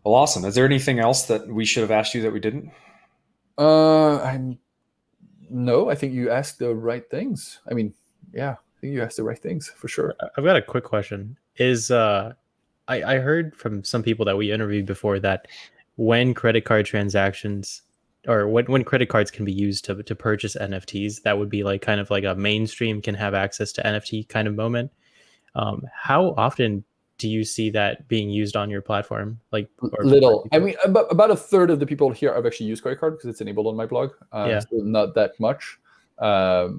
Speaker 2: Well, awesome. Is there anything else that we should have asked you that we didn't?
Speaker 3: No, I think you asked the right things. I mean, yeah, I think you asked the right things for sure.
Speaker 4: I've got a quick question. Is I heard from some people that we interviewed before that when credit card transactions or when credit cards can be used to purchase NFTs, that would be like kind of like a mainstream can have access to NFT kind of moment. How often do you see that being used on your platform? Like
Speaker 3: little. I mean, about a third of the people here have actually used credit card because it's enabled on my blog. So not that much. I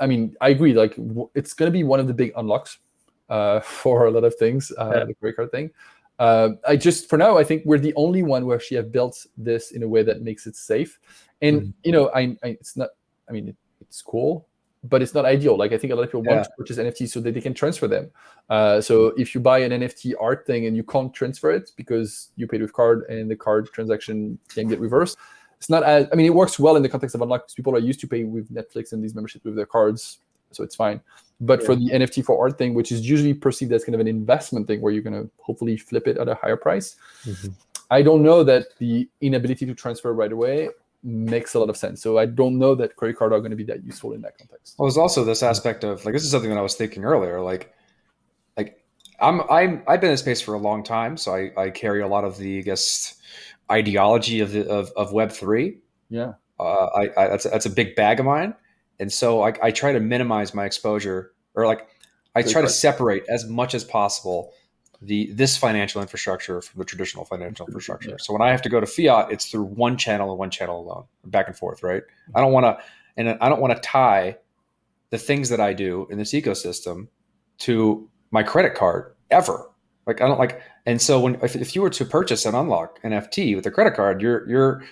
Speaker 3: mean, I agree. Like, it's going to be one of the big unlocks for a lot of things. The credit card thing. For now, I think we're the only one who actually have built this in a way that makes it safe. And you know, it's not. I mean, it's cool, but it's not ideal. Like, I think a lot of people want to purchase NFTs so that they can transfer them. So if you buy an NFT art thing and you can't transfer it because you paid with card and the card transaction can get reversed, it's not as, I mean, it works well in the context of unlock because people are used to pay with Netflix and these memberships with their cards, so it's fine. But for the NFT for art thing, which is usually perceived as kind of an investment thing where you're going to hopefully flip it at a higher price, I don't know that the inability to transfer right away makes a lot of sense. So I don't know that credit card are going to be that useful in that context.
Speaker 2: Well, there's also this aspect of like, this is something that I was thinking earlier. Like I've been in this space for a long time, so I carry a lot of the, I guess, ideology of Web3.
Speaker 3: Yeah,
Speaker 2: that's a big bag of mine, and so I try to minimize my exposure, or like I try to separate as much as possible this financial infrastructure from the traditional financial infrastructure. So when I have to go to fiat, it's through one channel and one channel alone, back and forth, right? I don't want to tie the things that I do in this ecosystem to my credit card ever. Like, I don't like, and so if you were to purchase an unlock NFT with a credit card, you're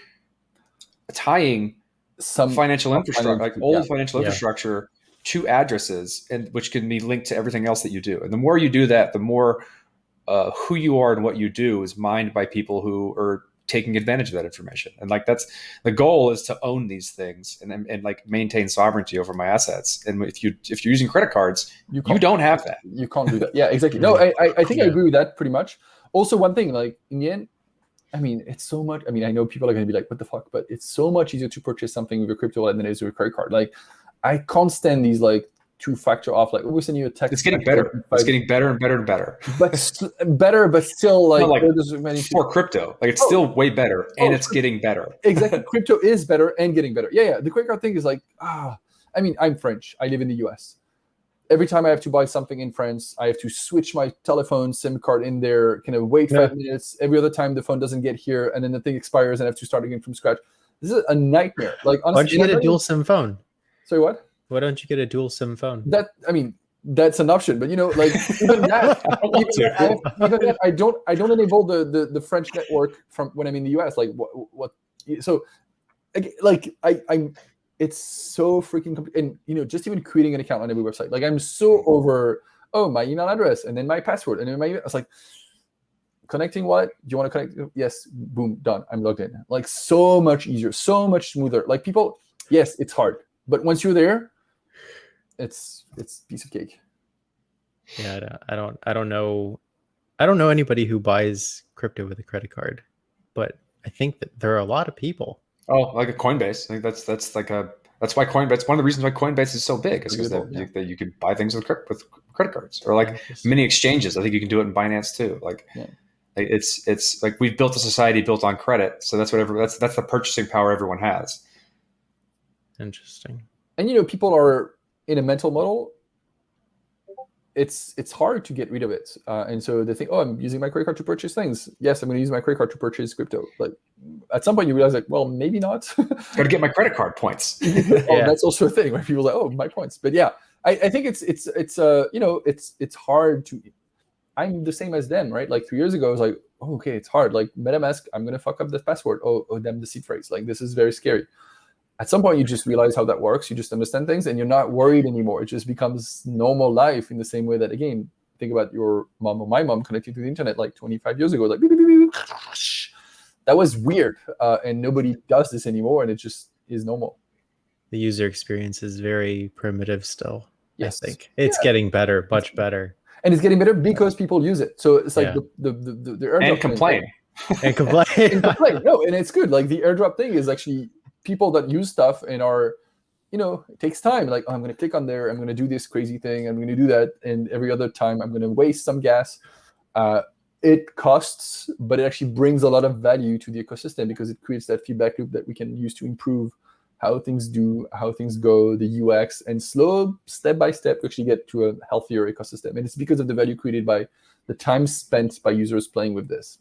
Speaker 2: tying some financial infrastructure, like old financial infrastructure, to addresses, and which can be linked to everything else that you do. And the more you do that, the more who you are and what you do is mined by people who are taking advantage of that information. And like, that's the goal, is to own these things and like maintain sovereignty over my assets. And if you're using credit cards, you don't have that. You can't do that.
Speaker 3: Yeah, exactly. No, I think I agree with that pretty much. Also, one thing, like, in the end, I mean, it's so much. I mean, I know people are going to be like, what the fuck? But it's so much easier to purchase something with a crypto wallet than it is with a credit card. Like, I can't stand these like two-factor off. Like, we're sending you a text.
Speaker 2: It's getting better. It's getting better and better and better.
Speaker 3: But better, but still like
Speaker 2: for crypto. Like, it's still way better, and it's getting better.
Speaker 3: Exactly. Crypto is better and getting better. Yeah. The credit card thing is like, I mean, I'm French. I live in the US. Every time I have to buy something in France, I have to switch my telephone SIM card in there, kind of wait 5 minutes. Every other time the phone doesn't get here, and then the thing expires and I have to start again from scratch. This is a nightmare. Like, honestly,
Speaker 4: why don't you get a dual SIM phone?
Speaker 3: Sorry, what?
Speaker 4: Why don't you get a dual SIM phone?
Speaker 3: That's an option, but you know, like, even that, I don't enable the French network from when I'm in the US. Like, what? So, like, I'm. It's so freaking complicated. And you know, just even creating an account on every website. Like, I'm so over. Oh, my email address, and then my password, and then my email. It's like, connecting what? Do you want to connect? Yes, boom, done. I'm logged in. Like, so much easier, so much smoother. Like, people, yes, it's hard, but once you're there, it's piece of cake.
Speaker 4: Yeah, I don't know anybody who buys crypto with a credit card, but I think that there are a lot of people.
Speaker 2: Oh, like a Coinbase. I think that's why Coinbase. One of the reasons why Coinbase is so big is because that you can buy things with credit cards, or like many exchanges. I think you can do it in Binance too. Like, it's like, we've built a society built on credit, so that's the purchasing power everyone has.
Speaker 4: Interesting.
Speaker 3: And people are in a mental model. It's hard to get rid of it, and so they think, oh, I'm using my credit card to purchase things. Yes, I'm going to use my credit card to purchase crypto. But at some point, you realize, like, well, maybe not.
Speaker 2: Got to get my credit card points.
Speaker 3: Oh, that's also a thing where people are like, oh, my points. But yeah, I think it's hard to. I'm the same as them, right? Like 3 years ago, I was like, oh, okay, it's hard. Like MetaMask, I'm gonna fuck up the password. Oh, damn, the seed phrase. Like, this is very scary. At some point, you just realize how that works. You just understand things, and you're not worried anymore. It just becomes normal life in the same way that, again, think about your mom or my mom connecting to the internet like 25 years ago. Like, beep, beep, beep, beep. That was weird, and nobody does this anymore, and it just is normal.
Speaker 4: The user experience is very primitive still.
Speaker 3: Yes.
Speaker 4: I think it's getting better, much better.
Speaker 3: And it's getting better because people use it. So it's like the airdrop
Speaker 2: and complain.
Speaker 4: And complain.
Speaker 3: and complain. No, and it's good. Like the airdrop thing is actually people that use stuff and are, it takes time. Like, oh, I'm going to click on there. I'm going to do this crazy thing. I'm going to do that. And every other time I'm going to waste some gas. It costs, but it actually brings a lot of value to the ecosystem because it creates that feedback loop that we can use to improve how things go, the UX, and slow, step by step, actually get to a healthier ecosystem. And it's because of the value created by the time spent by users playing with this.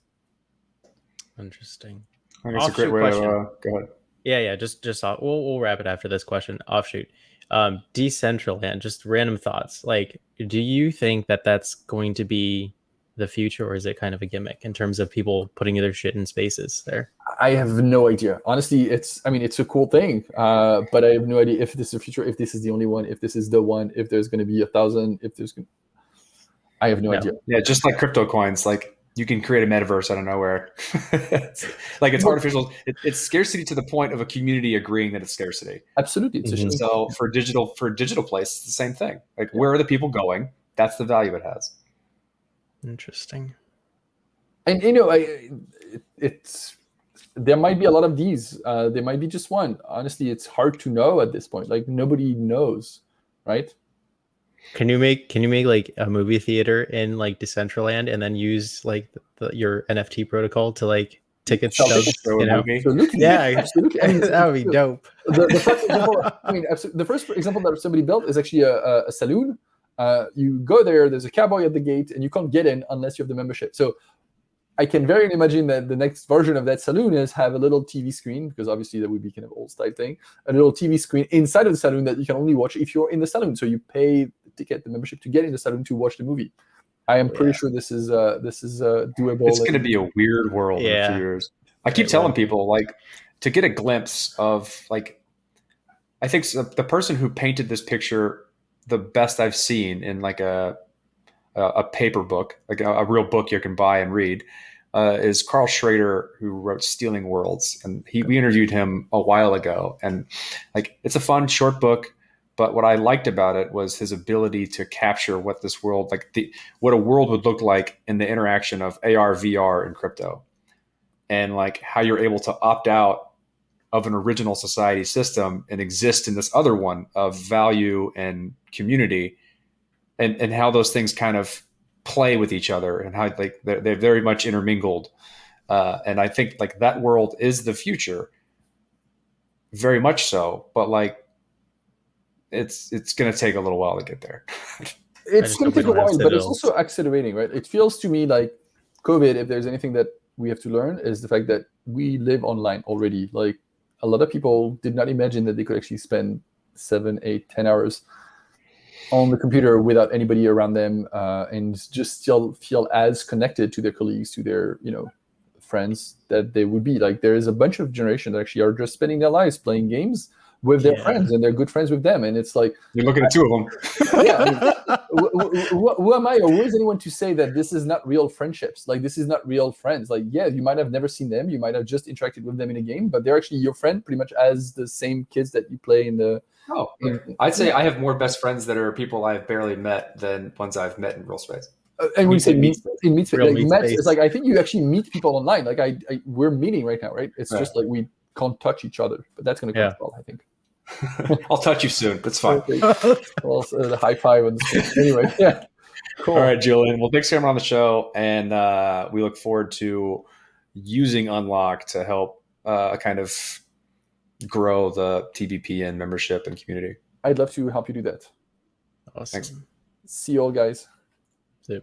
Speaker 4: Interesting.
Speaker 2: I think it's a great way to go ahead.
Speaker 4: Yeah. Just we'll wrap it after this question. Offshoot. Decentraland. Just random thoughts. Like, do you think that that's going to be the future, or is it kind of a gimmick in terms of people putting their shit in spaces there?
Speaker 3: I have no idea. Honestly, it's a cool thing, but I have no idea if this is the future, if this is the only one, if this is the one, if there's going to be 1,000, I have no idea.
Speaker 2: Yeah, just like crypto coins, like you can create a metaverse out of nowhere. Like it's artificial. It's scarcity to the point of a community agreeing that it's scarcity.
Speaker 3: Absolutely. It's
Speaker 2: So for digital place, it's the same thing. Like, where are the people going? That's the value it has.
Speaker 4: Interesting.
Speaker 3: And there might be a lot of these. There might be just one. Honestly, it's hard to know at this point. Like, nobody knows, right?
Speaker 4: Can you make like a movie theater in like Decentraland and then use like your NFT protocol to like ticket stubs?
Speaker 3: Absolutely.
Speaker 4: Yeah,
Speaker 3: absolutely.
Speaker 4: That would be dope.
Speaker 3: The first example, the first example that somebody built is actually a saloon. You go there, there's a cowboy at the gate, and you can't get in unless you have the membership. So I can very imagine that the next version of that saloon is have a little TV screen, because obviously that would be kind of old style thing, a little TV screen inside of the saloon that you can only watch if you're in the saloon. So you pay the ticket, the membership to get in the saloon to watch the movie. I am pretty sure this is doable.
Speaker 2: It's going to be a weird world in a few years. I keep telling people, like, to get a glimpse of, like, I think the person who painted this picture the best I've seen in like a paper book, like a real book you can buy and read, is Carl Schrader, who wrote Stealing Worlds. And we interviewed him a while ago, and like, it's a fun short book, but what I liked about it was his ability to capture what this world, what a world would look like in the interaction of AR, VR, and crypto, and like how you're able to opt out of an original society system and exist in this other one of value and community, and how those things kind of play with each other, and how like they're very much intermingled. And I think like that world is the future, very much so, but like it's going to take a little while to get there.
Speaker 3: It's going to take a while, but it's also accelerating, right? It feels to me like COVID, if there's anything that we have to learn, is the fact that we live online already. Like, a lot of people did not imagine that they could actually spend 7, 8, 10 hours on the computer without anybody around them, and just still feel as connected to their colleagues, to their friends, that they would be. Like, there is a bunch of generations that actually are just spending their lives playing games with their friends, and they're good friends with them. And it's like,
Speaker 2: you're looking at two of them.
Speaker 3: Yeah, I mean, who am I, or who is anyone to say that this is not real friendships? Like, this is not real friends. Like, yeah, you might have never seen them, you might have just interacted with them in a game, but they're actually your friend pretty much as the same kids that you play in the.
Speaker 2: I'd say I have more best friends that are people I've barely met than ones I've met in real space.
Speaker 3: And we say meet space. It's like, I think you actually meet people online. Like, we're meeting right now, right? It's just like we can't touch each other, but that's going to come well, I think.
Speaker 2: I'll touch you soon. That's fine.
Speaker 3: Well, the high five on the screen. Anyway, yeah. Cool.
Speaker 2: All right, Julien. Well, thanks for coming on the show, and we look forward to using Unlock to help kind of grow the TBP and membership and community.
Speaker 3: I'd love to help you do that.
Speaker 4: Awesome.
Speaker 2: Thanks.
Speaker 3: See you all, guys.
Speaker 4: See you.